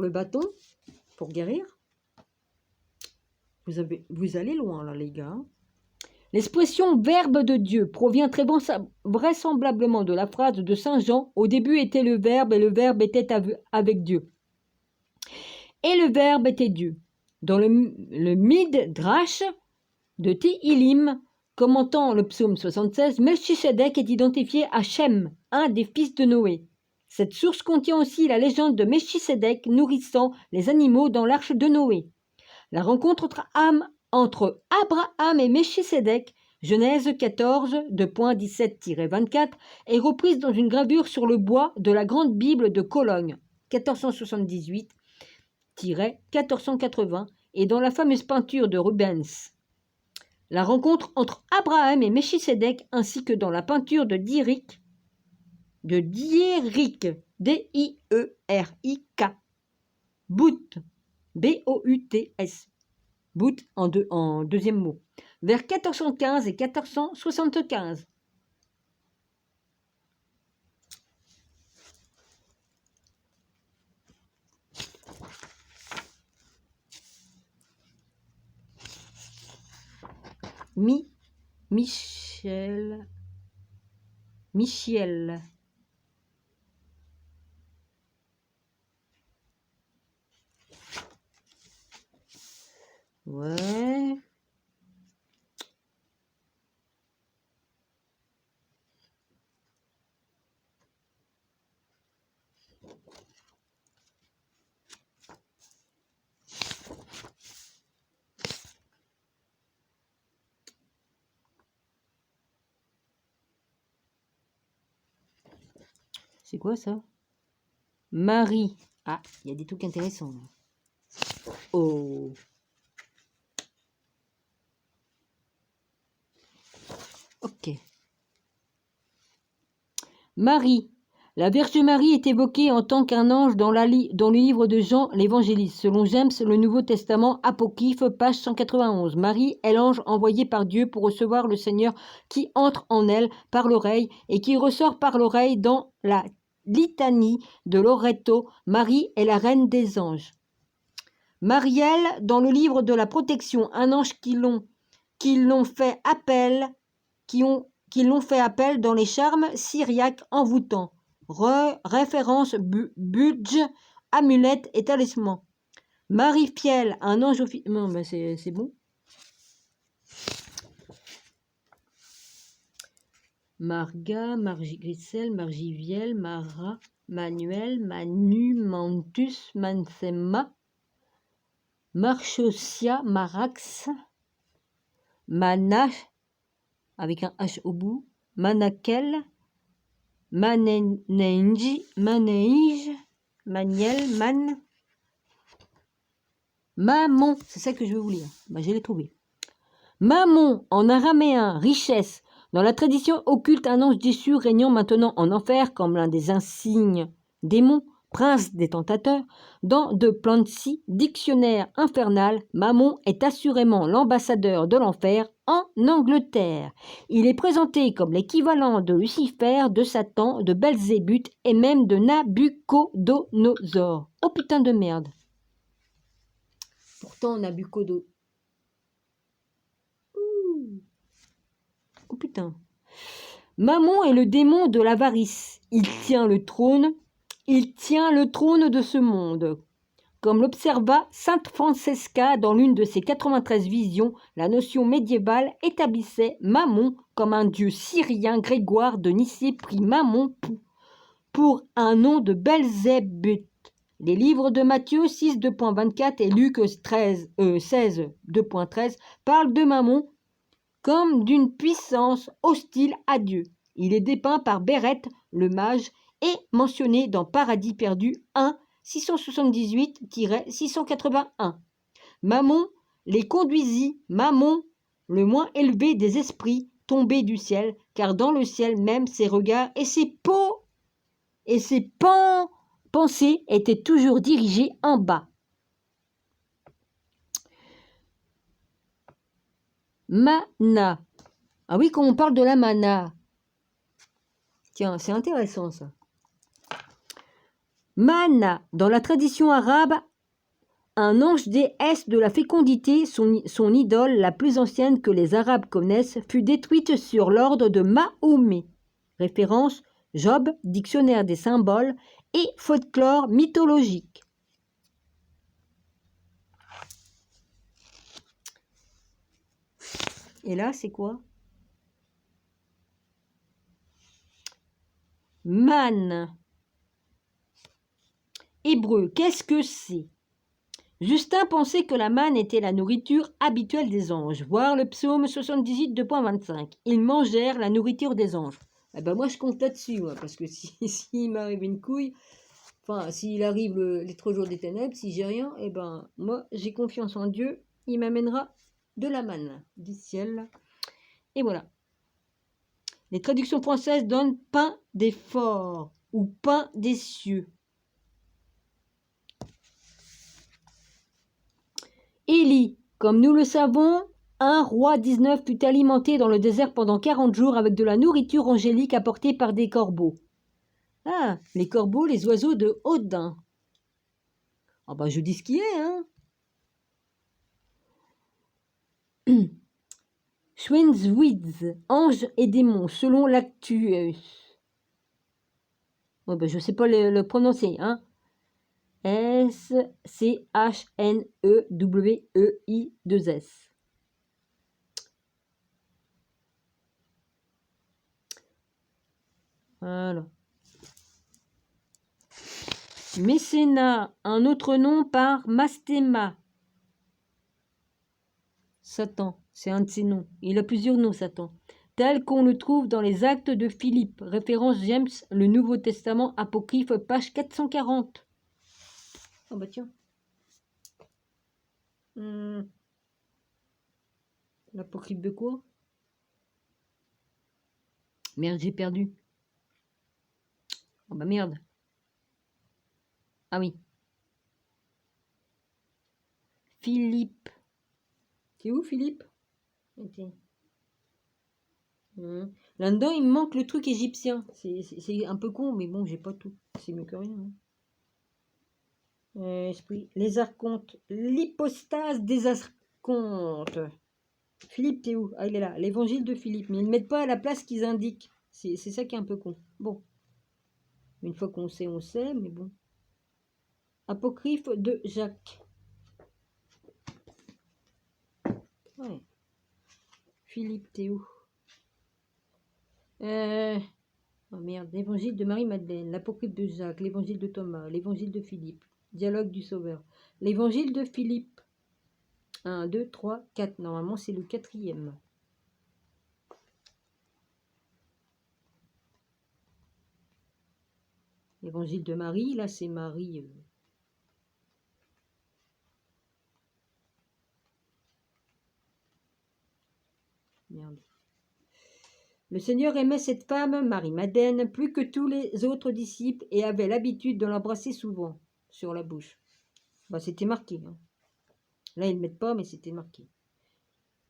bâton pour guérir. Vous allez loin là, les gars. L'expression Verbe de Dieu provient très vraisemblablement de la phrase de Saint Jean « Au début était le Verbe, et le Verbe était avec Dieu. Et le Verbe était Dieu. » Dans le Midrash de Tehillim, commentant le psaume 76, Melchisédek est identifié à Shem, un des fils de Noé. Cette source contient aussi la légende de Melchisédek nourrissant les animaux dans l'arche de Noé. La rencontre entre Abraham et Melchisédek, Genèse 14, 2.17-24, est reprise dans une gravure sur le bois de la Grande Bible de Cologne, 1478-1480, et dans la fameuse peinture de Rubens. La rencontre entre Abraham et Melchisédek, ainsi que dans la peinture de Dierik, D-I-E-R-I-K, Bout, B-O-U-T-S, Bout en deuxième mot, vers 1415 et 1475. Michel. Ouais. C'est quoi ça? Marie. Ah, il y a des trucs intéressants. Oh. Ok. Marie. La Vierge Marie est évoquée en tant qu'un ange dans le livre de Jean l'Évangéliste, selon James, le Nouveau Testament apocryphe, page 191. Marie est l'ange envoyé par Dieu pour recevoir le Seigneur qui entre en elle par l'oreille et qui ressort par l'oreille dans la litanie de Loretto. Marie est la reine des anges. Mariel, dans le livre de la protection, un ange qui l'ont fait appel, qui l'ont fait appel dans les charmes syriaques envoûtants. Référence budge, amulette et talisman. Marie-Fiel, un ange non, mais c'est bon. Marga, Margicel, Margiviel, Mara, Manuel, Manu, Mantus, Mansema, Marchosia, Marax, Manache, avec un H au bout, Manakel, Manenji, Maneige, Maniel, Man, Mammon, c'est ça que je veux vous lire. Bah, je l'ai trouvé. Mammon, en araméen, richesse. Dans la tradition occulte, un ange déchu régnant maintenant en enfer comme l'un des insignes démons, prince des tentateurs. Dans De Plancy, dictionnaire infernal, Mammon est assurément l'ambassadeur de l'enfer en Angleterre. Il est présenté comme l'équivalent de Lucifer, de Satan, de Belzébuth et même de Nabucodonosor. Oh putain de merde. Pourtant, Nabucodonosor. Oh putain. Mammon est le démon de l'avarice. Il tient le trône de ce monde. Comme l'observa Sainte Francesca dans l'une de ses 93 visions, la notion médiévale établissait Mammon comme un dieu syrien. Grégoire de Nicée prit Mammon pour un nom de Belzébuth. Les livres de Matthieu 6, 2.24 et Luc 16, 2.13 parlent de Mammon comme d'une puissance hostile à Dieu. Il est dépeint par Bérette, le mage, et mentionné dans Paradis perdu 1, 678-681. Mammon les conduisit, Mammon, le moins élevé des esprits tombés du ciel, car dans le ciel même ses regards et ses pensées étaient toujours dirigés en bas. Mana. Ah oui, quand on parle de la mana. Tiens, c'est intéressant ça. Mana, dans la tradition arabe, un ange déesse de la fécondité, son idole la plus ancienne que les Arabes connaissent, fut détruite sur l'ordre de Mahomet. Référence Job, dictionnaire des symboles et folklore mythologique. Et là, c'est quoi? Man. Hébreu, qu'est-ce que c'est? Justin pensait que la manne était la nourriture habituelle des anges. Voir le psaume 78, 2.25. Ils mangèrent la nourriture des anges. Eh ben moi, je compte là-dessus, parce que s'il m'arrive une couille, enfin, s'il arrive les 3 jours des ténèbres, si j'ai rien, eh ben moi, j'ai confiance en Dieu. Il m'amènera de la manne du ciel. Et voilà. Les traductions françaises donnent pain des forts ou pain des cieux. Élie, comme nous le savons, un roi 19 fut alimenté dans le désert pendant 40 jours avec de la nourriture angélique apportée par des corbeaux. Ah, les corbeaux, les oiseaux de Odin. Ah bah je dis ce qui est, hein. Schweinswitz, ange et démon, selon l'Actuus. Oh bah je sais pas le prononcer, hein. S-C-H-N-E-W-E-I-2-S. Voilà. Mécénat, un autre nom par Mastéma. Satan, c'est un de ses noms. Il a plusieurs noms, Satan. Tel qu'on le trouve dans les actes de Philippe. Référence James, le Nouveau Testament apocryphe, page 440. Oh bah tiens. L'apocryphe de quoi? Merde, j'ai perdu. Oh bah merde. Ah oui. Philippe. C'est où Philippe? Okay. Là-dedans, il me manque le truc égyptien. C'est un peu con, mais bon, j'ai pas tout. C'est mieux que rien. Hein. Esprit, les archontes, l'hypostase des archontes. Philippe, t'es où? Ah, il est là. L'évangile de Philippe. Mais ils ne mettent pas à la place qu'ils indiquent. C'est ça qui est un peu con. Bon. Une fois qu'on sait, mais bon. Apocryphe de Jacques. Ouais. Philippe, t'es où? Oh merde. L'évangile de Marie-Madeleine. L'apocryphe de Jacques. L'évangile de Thomas. L'évangile de Philippe. Dialogue du Sauveur. L'évangile de Philippe. 1, 2, 3, 4. Normalement, c'est le 4e. L'évangile de Marie, là, c'est Marie. Merde. Le Seigneur aimait cette femme, Marie-Madeleine, plus que tous les autres disciples et avait l'habitude de l'embrasser souvent sur la bouche. Bah, c'était marqué. Hein. Là, ils ne mettent pas, mais c'était marqué.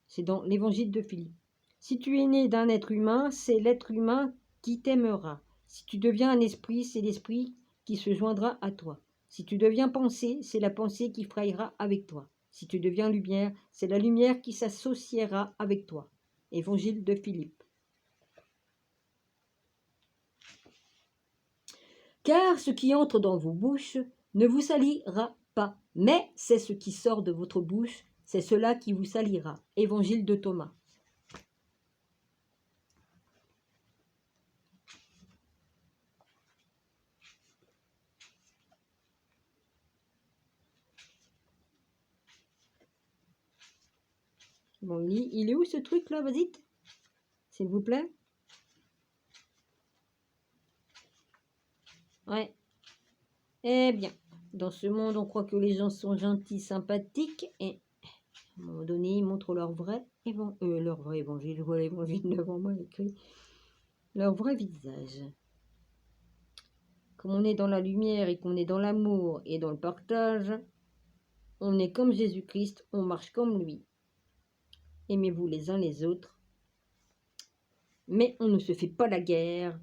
C'est dans l'évangile de Philippe. Si tu es né d'un être humain, c'est l'être humain qui t'aimera. Si tu deviens un esprit, c'est l'esprit qui se joindra à toi. Si tu deviens pensée, c'est la pensée qui frayera avec toi. Si tu deviens lumière, c'est la lumière qui s'associera avec toi. Évangile de Philippe. Car ce qui entre dans vos bouches ne vous salira pas, mais c'est ce qui sort de votre bouche, c'est cela qui vous salira. Évangile de Thomas. Bon, il est où ce truc là, vas-y, s'il vous plaît? Ouais. Eh bien, dans ce monde, on croit que les gens sont gentils, sympathiques, et à un moment donné, ils montrent leur vrai évangile. Je vois l'évangile devant moi écrit. Leur vrai visage. Comme on est dans la lumière et qu'on est dans l'amour et dans le partage, on est comme Jésus-Christ, on marche comme lui. Aimez-vous les uns les autres. Mais on ne se fait pas la guerre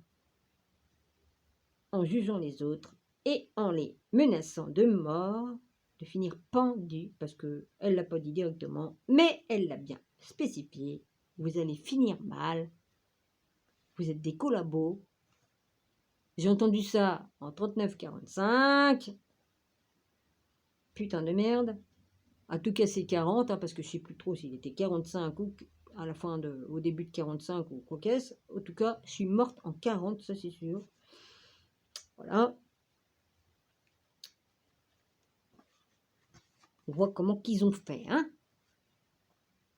en jugeant les autres et en les menaçant de mort, de finir pendu, parce qu'elle ne l'a pas dit directement, mais elle l'a bien spécifié. Vous allez finir mal. Vous êtes des collabos. J'ai entendu ça en 39-45. Putain de merde. À tout casser 40, hein, parce que je ne sais plus trop s'il était 45 ou à la fin au début de 45 ou quoi qu'est-ce. En tout cas, je suis morte en 40, ça c'est sûr. Voilà. On voit comment qu'ils ont fait, hein.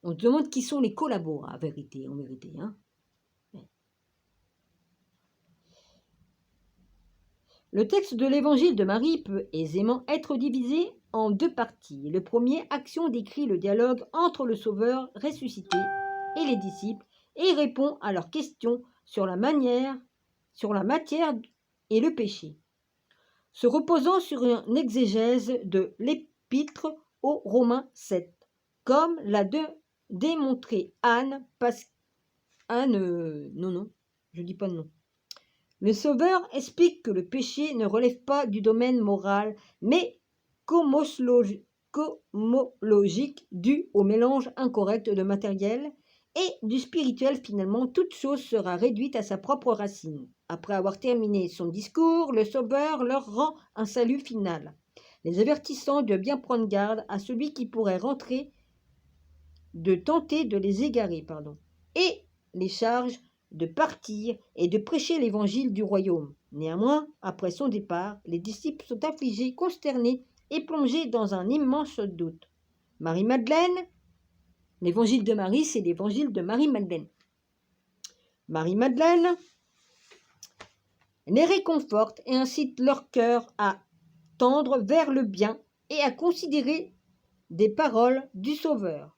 On se demande qui sont les collabos, en vérité, hein. Le texte de l'évangile de Marie peut aisément être divisé en deux parties. Le premier, action décrit le dialogue entre le Sauveur ressuscité et les disciples et répond à leurs questions sur la matière et le péché, se reposant sur une exégèse de l'épître aux Romains 7, comme l'a démontré Anne. Non, je dis pas de nom. Le Sauveur explique que le péché ne relève pas du domaine moral, mais cosmologique dû au mélange incorrect de matériel et du spirituel. Finalement, toute chose sera réduite à sa propre racine. Après avoir terminé son discours, le Sauveur leur rend un salut final, les avertissant de bien prendre garde à celui qui pourrait tenter de les égarer, et les charge de partir et de prêcher l'évangile du royaume. Néanmoins, après son départ, les disciples sont affligés, consternés et plongés dans un immense doute. Marie-Madeleine, l'évangile de Marie, c'est l'évangile de Marie-Madeleine. Marie-Madeleine les réconforte et incite leur cœur à tendre vers le bien et à considérer des paroles du Sauveur.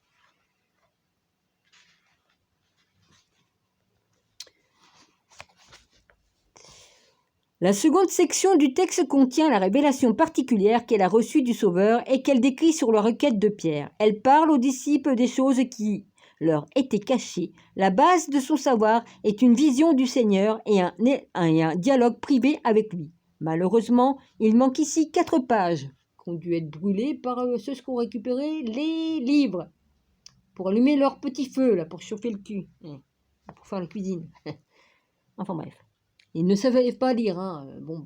La seconde section du texte contient la révélation particulière qu'elle a reçue du Sauveur et qu'elle décrit sur la requête de Pierre. Elle parle aux disciples des choses qui leur étaient cachées. La base de son savoir est une vision du Seigneur et un dialogue privé avec lui. Malheureusement, il manque ici 4 pages. qui ont dû être brûlés par ceux qui ont récupéré les livres pour allumer leur petit feu, là, pour chauffer le cul, pour faire la cuisine. Enfin bref. Ils ne savaient pas lire, hein. Bon.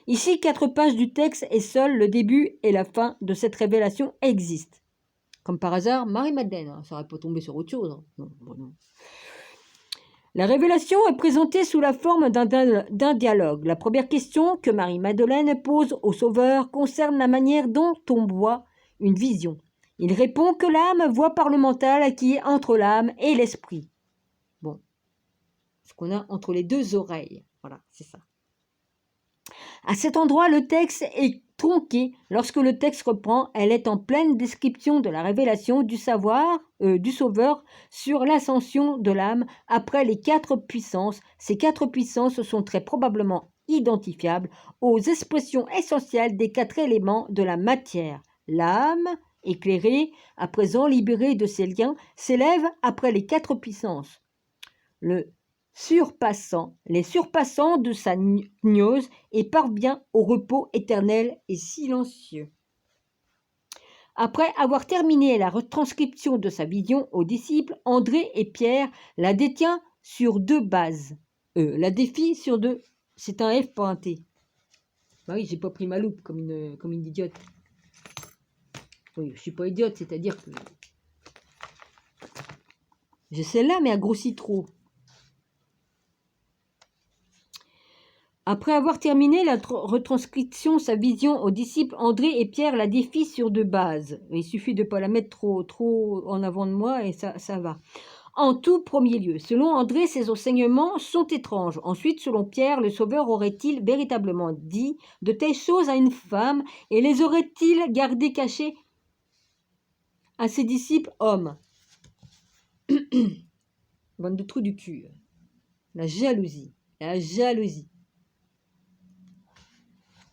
Ici, 4 pages du texte et seul le début et la fin de cette révélation existent. Comme par hasard, Marie-Madeleine, hein, ça n'aurait pas tombé sur autre chose. Hein. Non, non. La révélation est présentée sous la forme d'un dialogue. La première question que Marie-Madeleine pose au Sauveur concerne la manière dont on voit une vision. Il répond que l'âme voit par le mental qui est entre l'âme et l'esprit. Bon, ce qu'on a entre les deux oreilles. Voilà, c'est ça. À cet endroit, le texte est tronqué. Lorsque le texte reprend, elle est en pleine description de la révélation du savoir du Sauveur sur l'ascension de l'âme après les 4 puissances. Ces 4 puissances sont très probablement identifiables aux expressions essentielles des 4 éléments de la matière. L'âme, éclairée, à présent libérée de ses liens, s'élève après les 4 puissances. Les surpassant de sa gnose et parvient au repos éternel et silencieux. Après avoir terminé la retranscription de sa vision aux disciples, André et Pierre la détient sur 2 bases. La défie sur 2. C'est un F pas un T. Bah oui, j'ai pas pris ma loupe comme une idiote. Oui, je suis pas idiote, c'est-à-dire que j'ai celle-là, mais elle grossit trop. Après avoir terminé la retranscription, sa vision aux disciples, André et Pierre la défient sur 2 bases. Il suffit de ne pas la mettre trop en avant de moi et ça va. En tout premier lieu, selon André, ses enseignements sont étranges. Ensuite, selon Pierre, le Sauveur aurait-il véritablement dit de telles choses à une femme et les aurait-il gardées cachées à ses disciples hommes? Bande de trous du cul. La jalousie. La jalousie.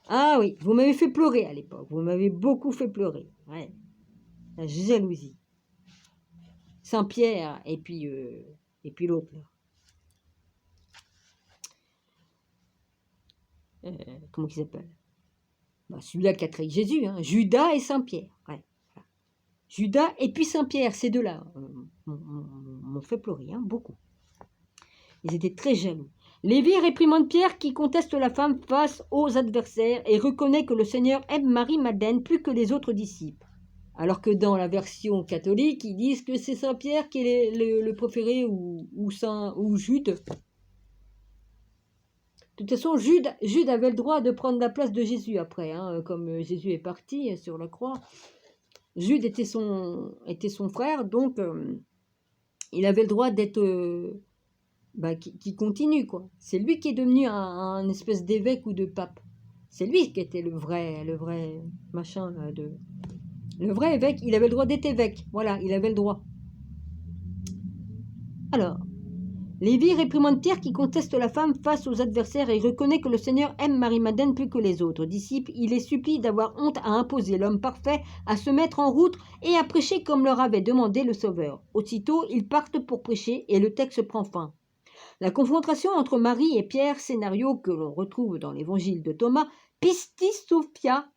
Ah oui, vous m'avez fait pleurer à l'époque. Vous m'avez beaucoup fait pleurer. Ouais. La jalousie. Saint-Pierre et puis l'autre là. Comment il s'appelle? Bah, celui-là qui a trahi Jésus, hein. Judas et Saint-Pierre. Ouais. Voilà. Judas et puis Saint-Pierre, ces deux-là m'ont fait pleurer, hein, beaucoup. Ils étaient très jaloux. Lévi réprimande Pierre qui conteste la femme face aux adversaires et reconnaît que le Seigneur aime Marie-Madeleine plus que les autres disciples. Alors que dans la version catholique, ils disent que c'est Saint-Pierre qui est le préféré ou Jude. De toute façon, Jude avait le droit de prendre la place de Jésus après, hein, comme Jésus est parti sur la croix. Jude était son frère, donc il avait le droit d'être... qui continue, quoi. C'est lui qui est devenu un espèce d'évêque ou de pape. C'est lui qui était le vrai machin, là, le vrai évêque. Il avait le droit d'être évêque. Voilà, il avait le droit. Alors, Lévi réprimande Pierre qui conteste la femme face aux adversaires et reconnaît que le Seigneur aime Marie-Madeleine plus que les autres disciples. Il les supplie d'avoir honte à imposer l'homme parfait à se mettre en route et à prêcher comme leur avait demandé le Sauveur. Aussitôt, ils partent pour prêcher et le texte prend fin. La confrontation entre Marie et Pierre, scénario que l'on retrouve dans l'évangile de Thomas, Pistis Sophia,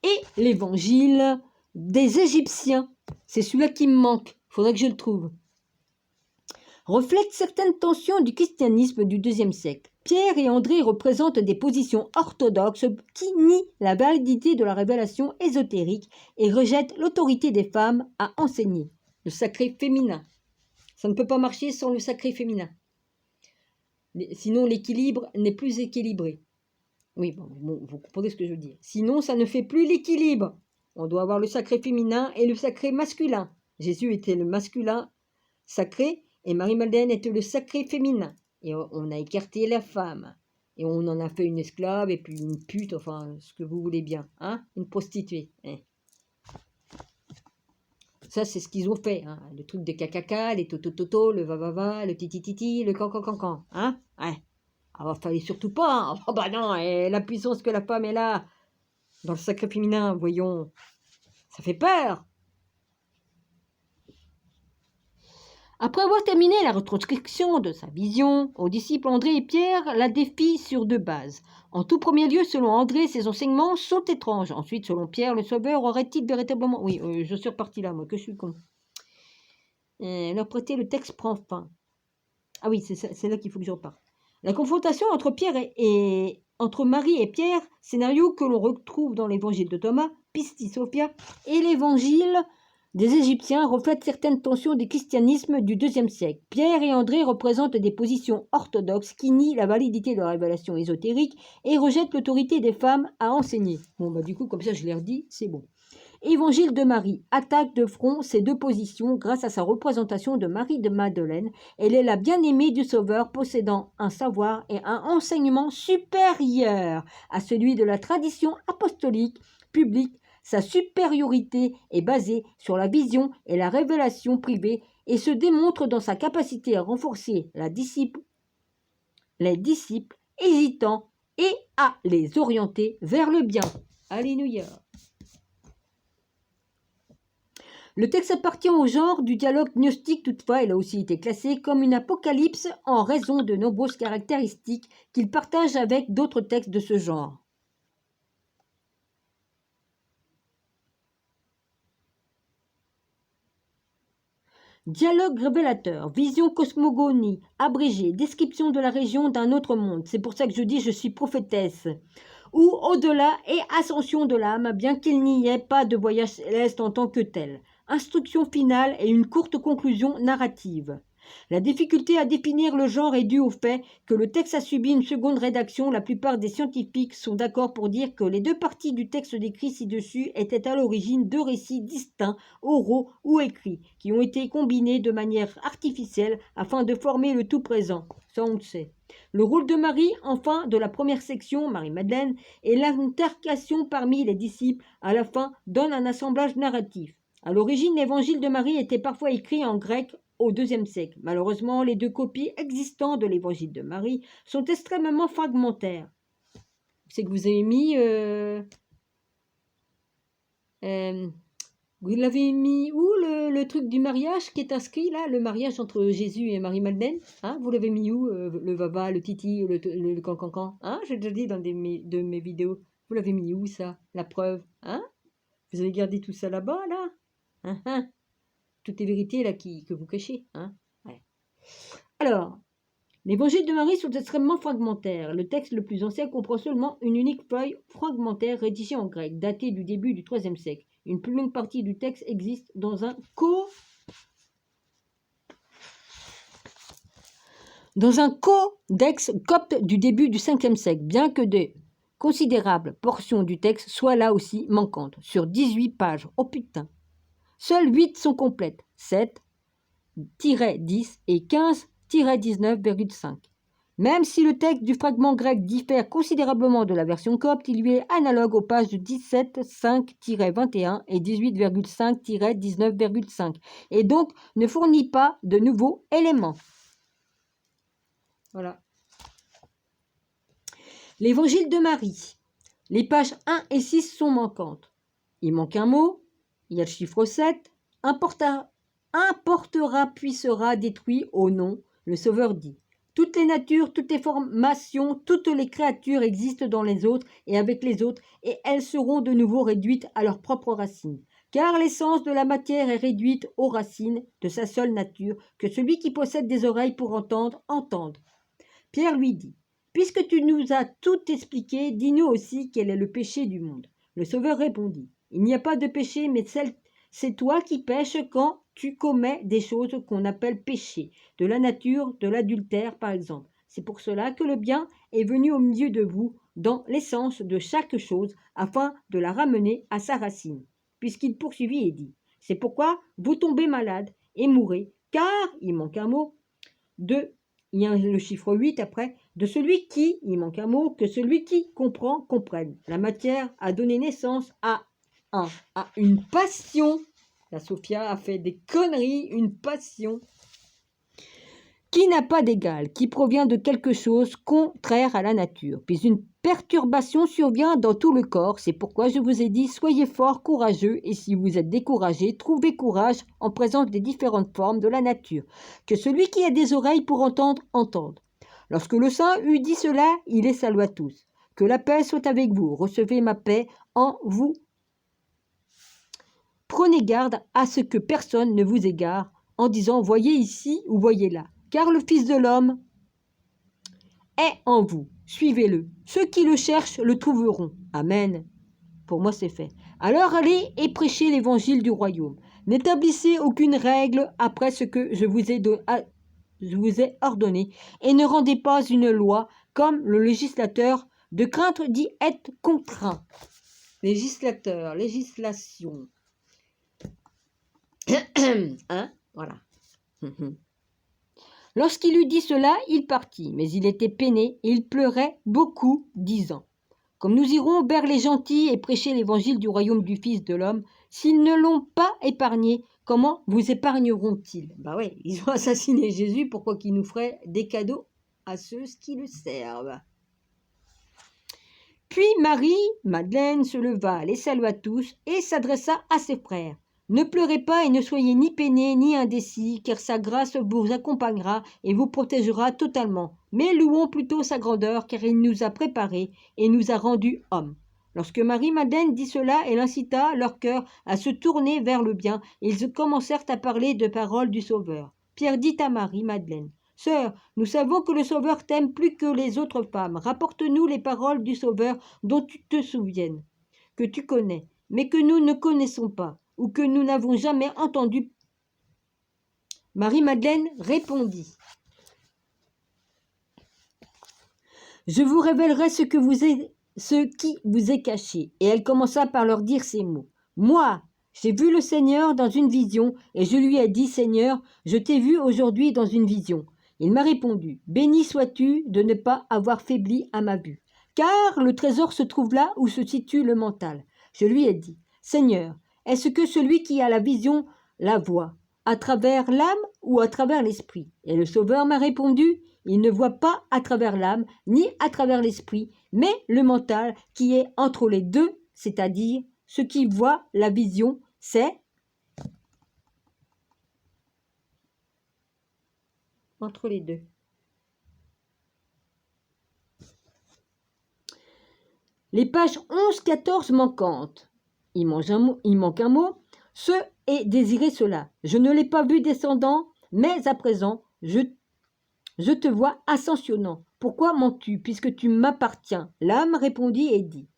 et l'évangile des Égyptiens, c'est celui-là qui me manque, il faudrait que je le trouve, reflète certaines tensions du christianisme du IIe siècle. Pierre et André représentent des positions orthodoxes qui nient la validité de la révélation ésotérique et rejettent l'autorité des femmes à enseigner. Le sacré féminin. Ça ne peut pas marcher sans le sacré féminin. Sinon, l'équilibre n'est plus équilibré. Oui, bon, vous comprenez ce que je veux dire. Sinon, ça ne fait plus l'équilibre. On doit avoir le sacré féminin et le sacré masculin. Jésus était le masculin sacré et Marie-Madeleine était le sacré féminin. Et on a écarté la femme. Et on en a fait une esclave et puis une pute, enfin, ce que vous voulez bien. Hein, une prostituée. Hein. Ça, c'est ce qu'ils ont fait. Hein. Le truc de cacaca, les totototo, le va-va-va, le titi-titi, le can-can-can-can. Hein, ouais. Alors, fallait surtout pas. Hein. Oh, bah non, la puissance que la femme est là, dans le sacré féminin, voyons. Ça fait peur. Après avoir terminé la retranscription de sa vision, aux disciples André et Pierre la défie sur 2 bases. En tout premier lieu, selon André, ses enseignements sont étranges. Ensuite, selon Pierre, le Sauveur aurait-il véritablement... Oui, je suis reparti là, moi, que je suis con. Leur prêter, le texte prend fin. Ah oui, c'est là qu'il faut que je reparte. La confrontation entre entre Marie et Pierre, scénario que l'on retrouve dans l'évangile de Thomas, Pistis Sophia, et l'évangile des Égyptiens, reflète certaines tensions du christianisme du IIe siècle. Pierre et André représentent des positions orthodoxes qui nient la validité de la révélation ésotérique et rejettent l'autorité des femmes à enseigner. Bon, bah du coup, comme ça je l'ai redit, c'est bon. Évangile de Marie attaque de front ces 2 positions grâce à sa représentation de Marie de Madeleine. Elle est la bien-aimée du Sauveur, possédant un savoir et un enseignement supérieur à celui de la tradition apostolique publique. Sa supériorité est basée sur la vision et la révélation privée et se démontre dans sa capacité à renforcer les disciples hésitants et à les orienter vers le bien. Alléluia. Le texte appartient au genre du dialogue gnostique, toutefois il a aussi été classé comme une apocalypse en raison de nombreuses caractéristiques qu'il partage avec d'autres textes de ce genre. Dialogue révélateur, vision cosmogonie, abrégé, description de la région d'un autre monde. C'est pour ça que je dis je suis prophétesse. Ou au-delà et ascension de l'âme, bien qu'il n'y ait pas de voyage céleste en tant que tel. Instruction finale et une courte conclusion narrative. La difficulté à définir le genre est due au fait que le texte a subi une seconde rédaction. La plupart des scientifiques sont d'accord pour dire que les 2 parties du texte décrit ci-dessus étaient à l'origine 2 récits distincts, oraux ou écrits, qui ont été combinés de manière artificielle afin de former le tout présent. Ça on le sait. Le rôle de Marie, enfin, de la première section, Marie-Madeleine, et l'intercation parmi les disciples, à la fin, donne un assemblage narratif. À l'origine, l'évangile de Marie était parfois écrit en grec au IIe siècle. Malheureusement, les 2 copies existantes de l'évangile de Marie sont extrêmement fragmentaires. C'est que vous avez mis... vous l'avez mis où le truc du mariage qui est inscrit là, le mariage entre Jésus et Marie-Madeleine, hein? Vous l'avez mis où, le vava, le titi, le cancancan, hein? J'ai déjà dit dans de mes vidéos. Vous l'avez mis où ça, la preuve, hein? Vous avez gardé tout ça là-bas là, hein? Toutes les vérités là que vous cachez, hein? Ouais. Alors, l'évangile de Marie sont extrêmement fragmentaires. Le texte le plus ancien comprend seulement une unique feuille fragmentaire rédigée en grec, datée du début du IIIe siècle. Une plus longue partie du texte existe dans un codex copte du début du Ve siècle, bien que de considérables portions du texte soient là aussi manquantes. Sur 18 pages, oh putain, seules 8 sont complètes, 7-10 et 15-19,5. Même si le texte du fragment grec diffère considérablement de la version copte, il lui est analogue aux pages 17-5-21 et 18,5-19,5 et donc ne fournit pas de nouveaux éléments. Voilà. L'évangile de Marie. Les pages 1 et 6 sont manquantes. Il manque un mot, il y a le chiffre 7, importera puis sera détruit au nom, le Sauveur dit. Toutes les natures, toutes les formations, toutes les créatures existent dans les autres et avec les autres, et elles seront de nouveau réduites à leurs propres racines. Car l'essence de la matière est réduite aux racines de sa seule nature, que celui qui possède des oreilles pour entendre, entende. Pierre lui dit, « Puisque tu nous as tout expliqué, dis-nous aussi quel est le péché du monde. » Le Sauveur répondit, « Il n'y a pas de péché, mais c'est toi qui pêches quand tu commets des choses qu'on appelle péché, de la nature, de l'adultère par exemple. C'est pour cela que le bien est venu au milieu de vous, dans l'essence de chaque chose, afin de la ramener à sa racine. » Puisqu'il poursuivit et dit, « C'est pourquoi vous tombez malade et mourrez, car, il manque un mot, il y a le chiffre 8 après, de celui qui, il manque un mot, que celui qui comprend, comprenne. La matière a donné naissance à une passion. La Sophia a fait des conneries, une passion qui n'a pas d'égal, qui provient de quelque chose contraire à la nature. Puis une perturbation survient dans tout le corps. C'est pourquoi je vous ai dit, soyez forts, courageux, et si vous êtes découragés, trouvez courage en présence des différentes formes de la nature. Que celui qui a des oreilles pour entendre, entende. Lorsque le saint eut dit cela, il les salua tous. Que la paix soit avec vous, recevez ma paix en vous. Prenez garde à ce que personne ne vous égare en disant « voyez ici » ou « voyez là ». Car le Fils de l'homme est en vous. Suivez-le. Ceux qui le cherchent le trouveront. Amen. Pour moi, c'est fait. Alors allez et prêchez l'évangile du royaume. N'établissez aucune règle après ce que je vous ai ordonné et ne rendez pas une loi comme le législateur de crainte d'y être contraint. Législateur, législation. Hein? Voilà. Lorsqu'il eut dit cela, il partit, mais il était peiné et il pleurait beaucoup, disant « Comme nous irons vers les gentils et prêcher l'évangile du royaume du Fils de l'homme, s'ils ne l'ont pas épargné, comment vous épargneront-ils » Bah ouais, ils ont assassiné Jésus, pourquoi qu'ils nous feraient des cadeaux à ceux qui le servent. Puis Marie-Madeleine se leva, les salua tous et s'adressa à ses frères. Ne pleurez pas et ne soyez ni peinés ni indécis, car sa grâce vous accompagnera et vous protégera totalement. Mais louons plutôt sa grandeur, car il nous a préparés et nous a rendus hommes. Lorsque Marie-Madeleine dit cela, elle incita leur cœur à se tourner vers le bien, et ils commencèrent à parler de paroles du Sauveur. Pierre dit à Marie-Madeleine, « Sœur, nous savons que le Sauveur t'aime plus que les autres femmes. Rapporte-nous les paroles du Sauveur dont tu te souviennes, que tu connais, mais que nous ne connaissons pas, ou que nous n'avons jamais entendu. » Marie-Madeleine répondit, « Je vous révélerai ce qui vous est caché. » Et elle commença par leur dire ces mots. « Moi, j'ai vu le Seigneur dans une vision, et je lui ai dit, Seigneur, je t'ai vu aujourd'hui dans une vision. Il m'a répondu, béni sois-tu de ne pas avoir faibli à ma vue, car le trésor se trouve là où se situe le mental. Je lui ai dit, Seigneur, est-ce que celui qui a la vision la voit, à travers l'âme ou à travers l'esprit? Et le Sauveur m'a répondu, il ne voit pas à travers l'âme ni à travers l'esprit, mais le mental qui est entre les deux, c'est-à-dire ce qui voit la vision, c'est entre les deux. Les pages 11-14 manquantes. Il manque un mot. Ce est désirer cela. Je ne l'ai pas vu descendant, mais à présent, je te vois ascensionnant. Pourquoi mens-tu, puisque tu m'appartiens? L'âme répondit et dit,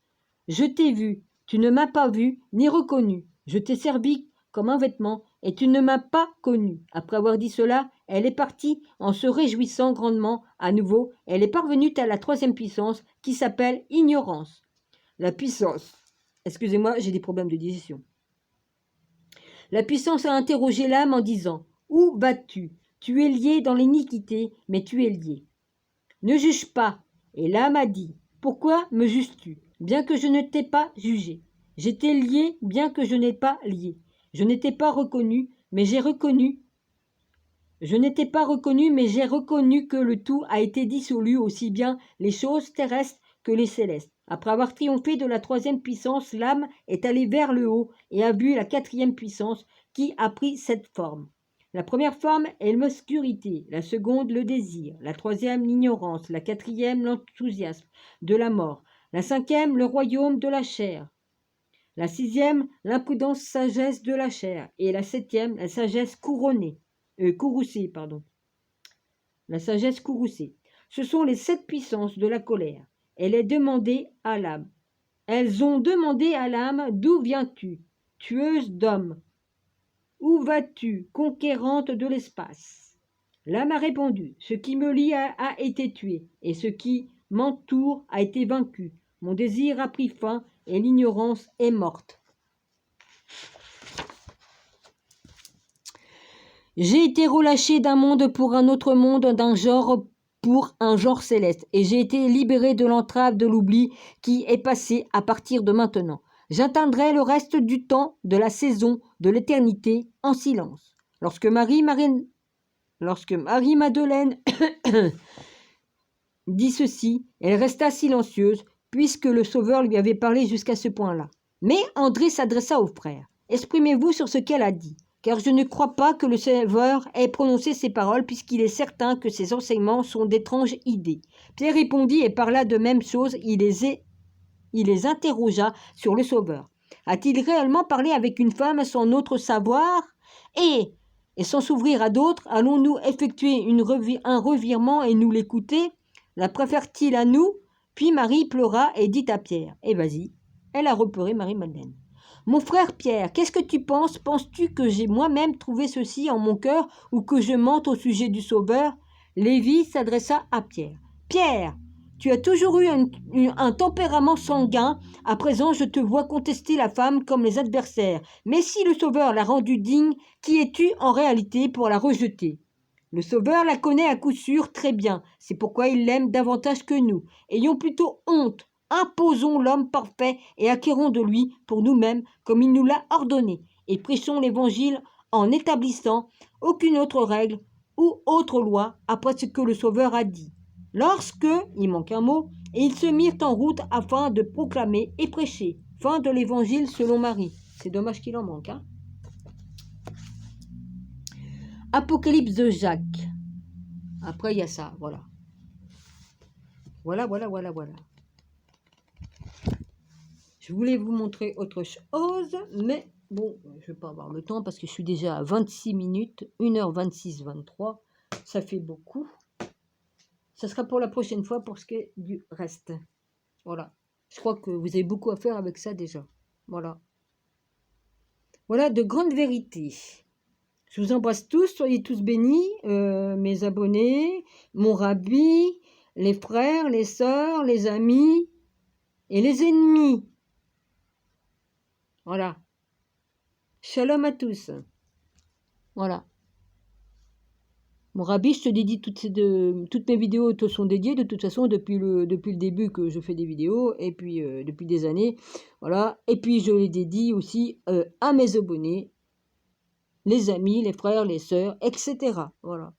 je t'ai vu, tu ne m'as pas vu, ni reconnu. Je t'ai servi comme un vêtement, et tu ne m'as pas connu. Après avoir dit cela, elle est partie en se réjouissant grandement. À nouveau, elle est parvenue à la troisième puissance qui s'appelle ignorance. La puissance. Excusez-moi, j'ai des problèmes de digestion. La puissance a interrogé l'âme en disant, où vas-tu? Tu es lié dans l'iniquité, mais tu es lié. Ne juge pas. Et l'âme a dit, pourquoi me juges-tu? Bien que je ne t'ai pas jugé. J'étais lié, bien que je n'ai pas lié. Je n'étais pas reconnu, mais j'ai reconnu. Je n'étais pas reconnu, mais j'ai reconnu que le tout a été dissolu, aussi bien les choses terrestres que les célestes. Après avoir triomphé de la troisième puissance, l'âme est allée vers le haut et a vu la quatrième puissance qui a pris cette forme. La première forme est l'obscurité, la seconde le désir, la troisième l'ignorance, la quatrième l'enthousiasme de la mort, la cinquième le royaume de la chair, la sixième l'imprudence sagesse de la chair et la septième la sagesse courroucée. La sagesse courroucée. Ce sont les 7 puissances de la colère. Elle est demandée à l'âme. Elles ont demandé à l'âme, d'où viens-tu, tueuse d'hommes? Où vas-tu, conquérante de l'espace? L'âme a répondu, ce qui me lie a été tué, et ce qui m'entoure a été vaincu. Mon désir a pris fin, et l'ignorance est morte. J'ai été relâché d'un monde pour un autre monde, d'un genre pour un genre céleste, et j'ai été libéré de l'entrave de l'oubli qui est passé à partir de maintenant. J'atteindrai le reste du temps, de la saison, de l'éternité, en silence. Lorsque Marie-Madeleine Lorsque Marie-Madeleine dit ceci, elle resta silencieuse, puisque le Sauveur lui avait parlé jusqu'à ce point-là. Mais André s'adressa au frère. « Exprimez-vous sur ce qu'elle a dit, car je ne crois pas que le Sauveur ait prononcé ces paroles, puisqu'il est certain que ses enseignements sont d'étranges idées. » Pierre répondit et parla de même chose, il les interrogea sur le Sauveur. « A-t-il réellement parlé avec une femme sans notre savoir ? Et sans s'ouvrir à d'autres, allons-nous effectuer un revirement et nous l'écouter ? La préfère-t-il à nous ?» Puis Marie pleura et dit à Pierre, « Eh vas-y, elle a repleuré Marie-Madeleine. Mon frère Pierre, qu'est-ce que tu penses ? Penses-tu que j'ai moi-même trouvé ceci en mon cœur ou que je mente au sujet du Sauveur ?» Lévi s'adressa à Pierre. « Pierre, tu as toujours eu un tempérament sanguin. À présent, je te vois contester la femme comme les adversaires. Mais si le Sauveur l'a rendue digne, qui es-tu en réalité pour la rejeter ? Le Sauveur la connaît à coup sûr très bien. C'est pourquoi il l'aime davantage que nous. Ayons plutôt honte. Imposons l'homme parfait et acquérons de lui pour nous-mêmes comme il nous l'a ordonné. Et prêchons l'Évangile en n'établissant aucune autre règle ou autre loi après ce que le Sauveur a dit. Lorsque, il manque un mot, et ils se mirent en route afin de proclamer et prêcher. Fin de l'Évangile selon Marie. C'est dommage qu'il en manque, hein. Apocalypse de Jacques. Après, il y a ça, voilà. Voilà. Je voulais vous montrer autre chose, mais bon, je ne vais pas avoir le temps parce que je suis déjà à 26 minutes, 1h26, 23. Ça fait beaucoup. Ça sera pour la prochaine fois pour ce qui est du reste. Voilà. Je crois que vous avez beaucoup à faire avec ça déjà. Voilà. Voilà de grandes vérités. Je vous embrasse tous, soyez tous bénis, mes abonnés, mon rabbi, les frères, les sœurs, les amis et les ennemis. Voilà. Shalom à tous. Voilà. Mon rabbi, je te dédie toutes mes vidéos te sont dédiées de toute façon depuis le début que je fais des vidéos et puis depuis des années. Voilà. Et puis je les dédie aussi à mes abonnés, les amis, les frères, les sœurs, etc. Voilà.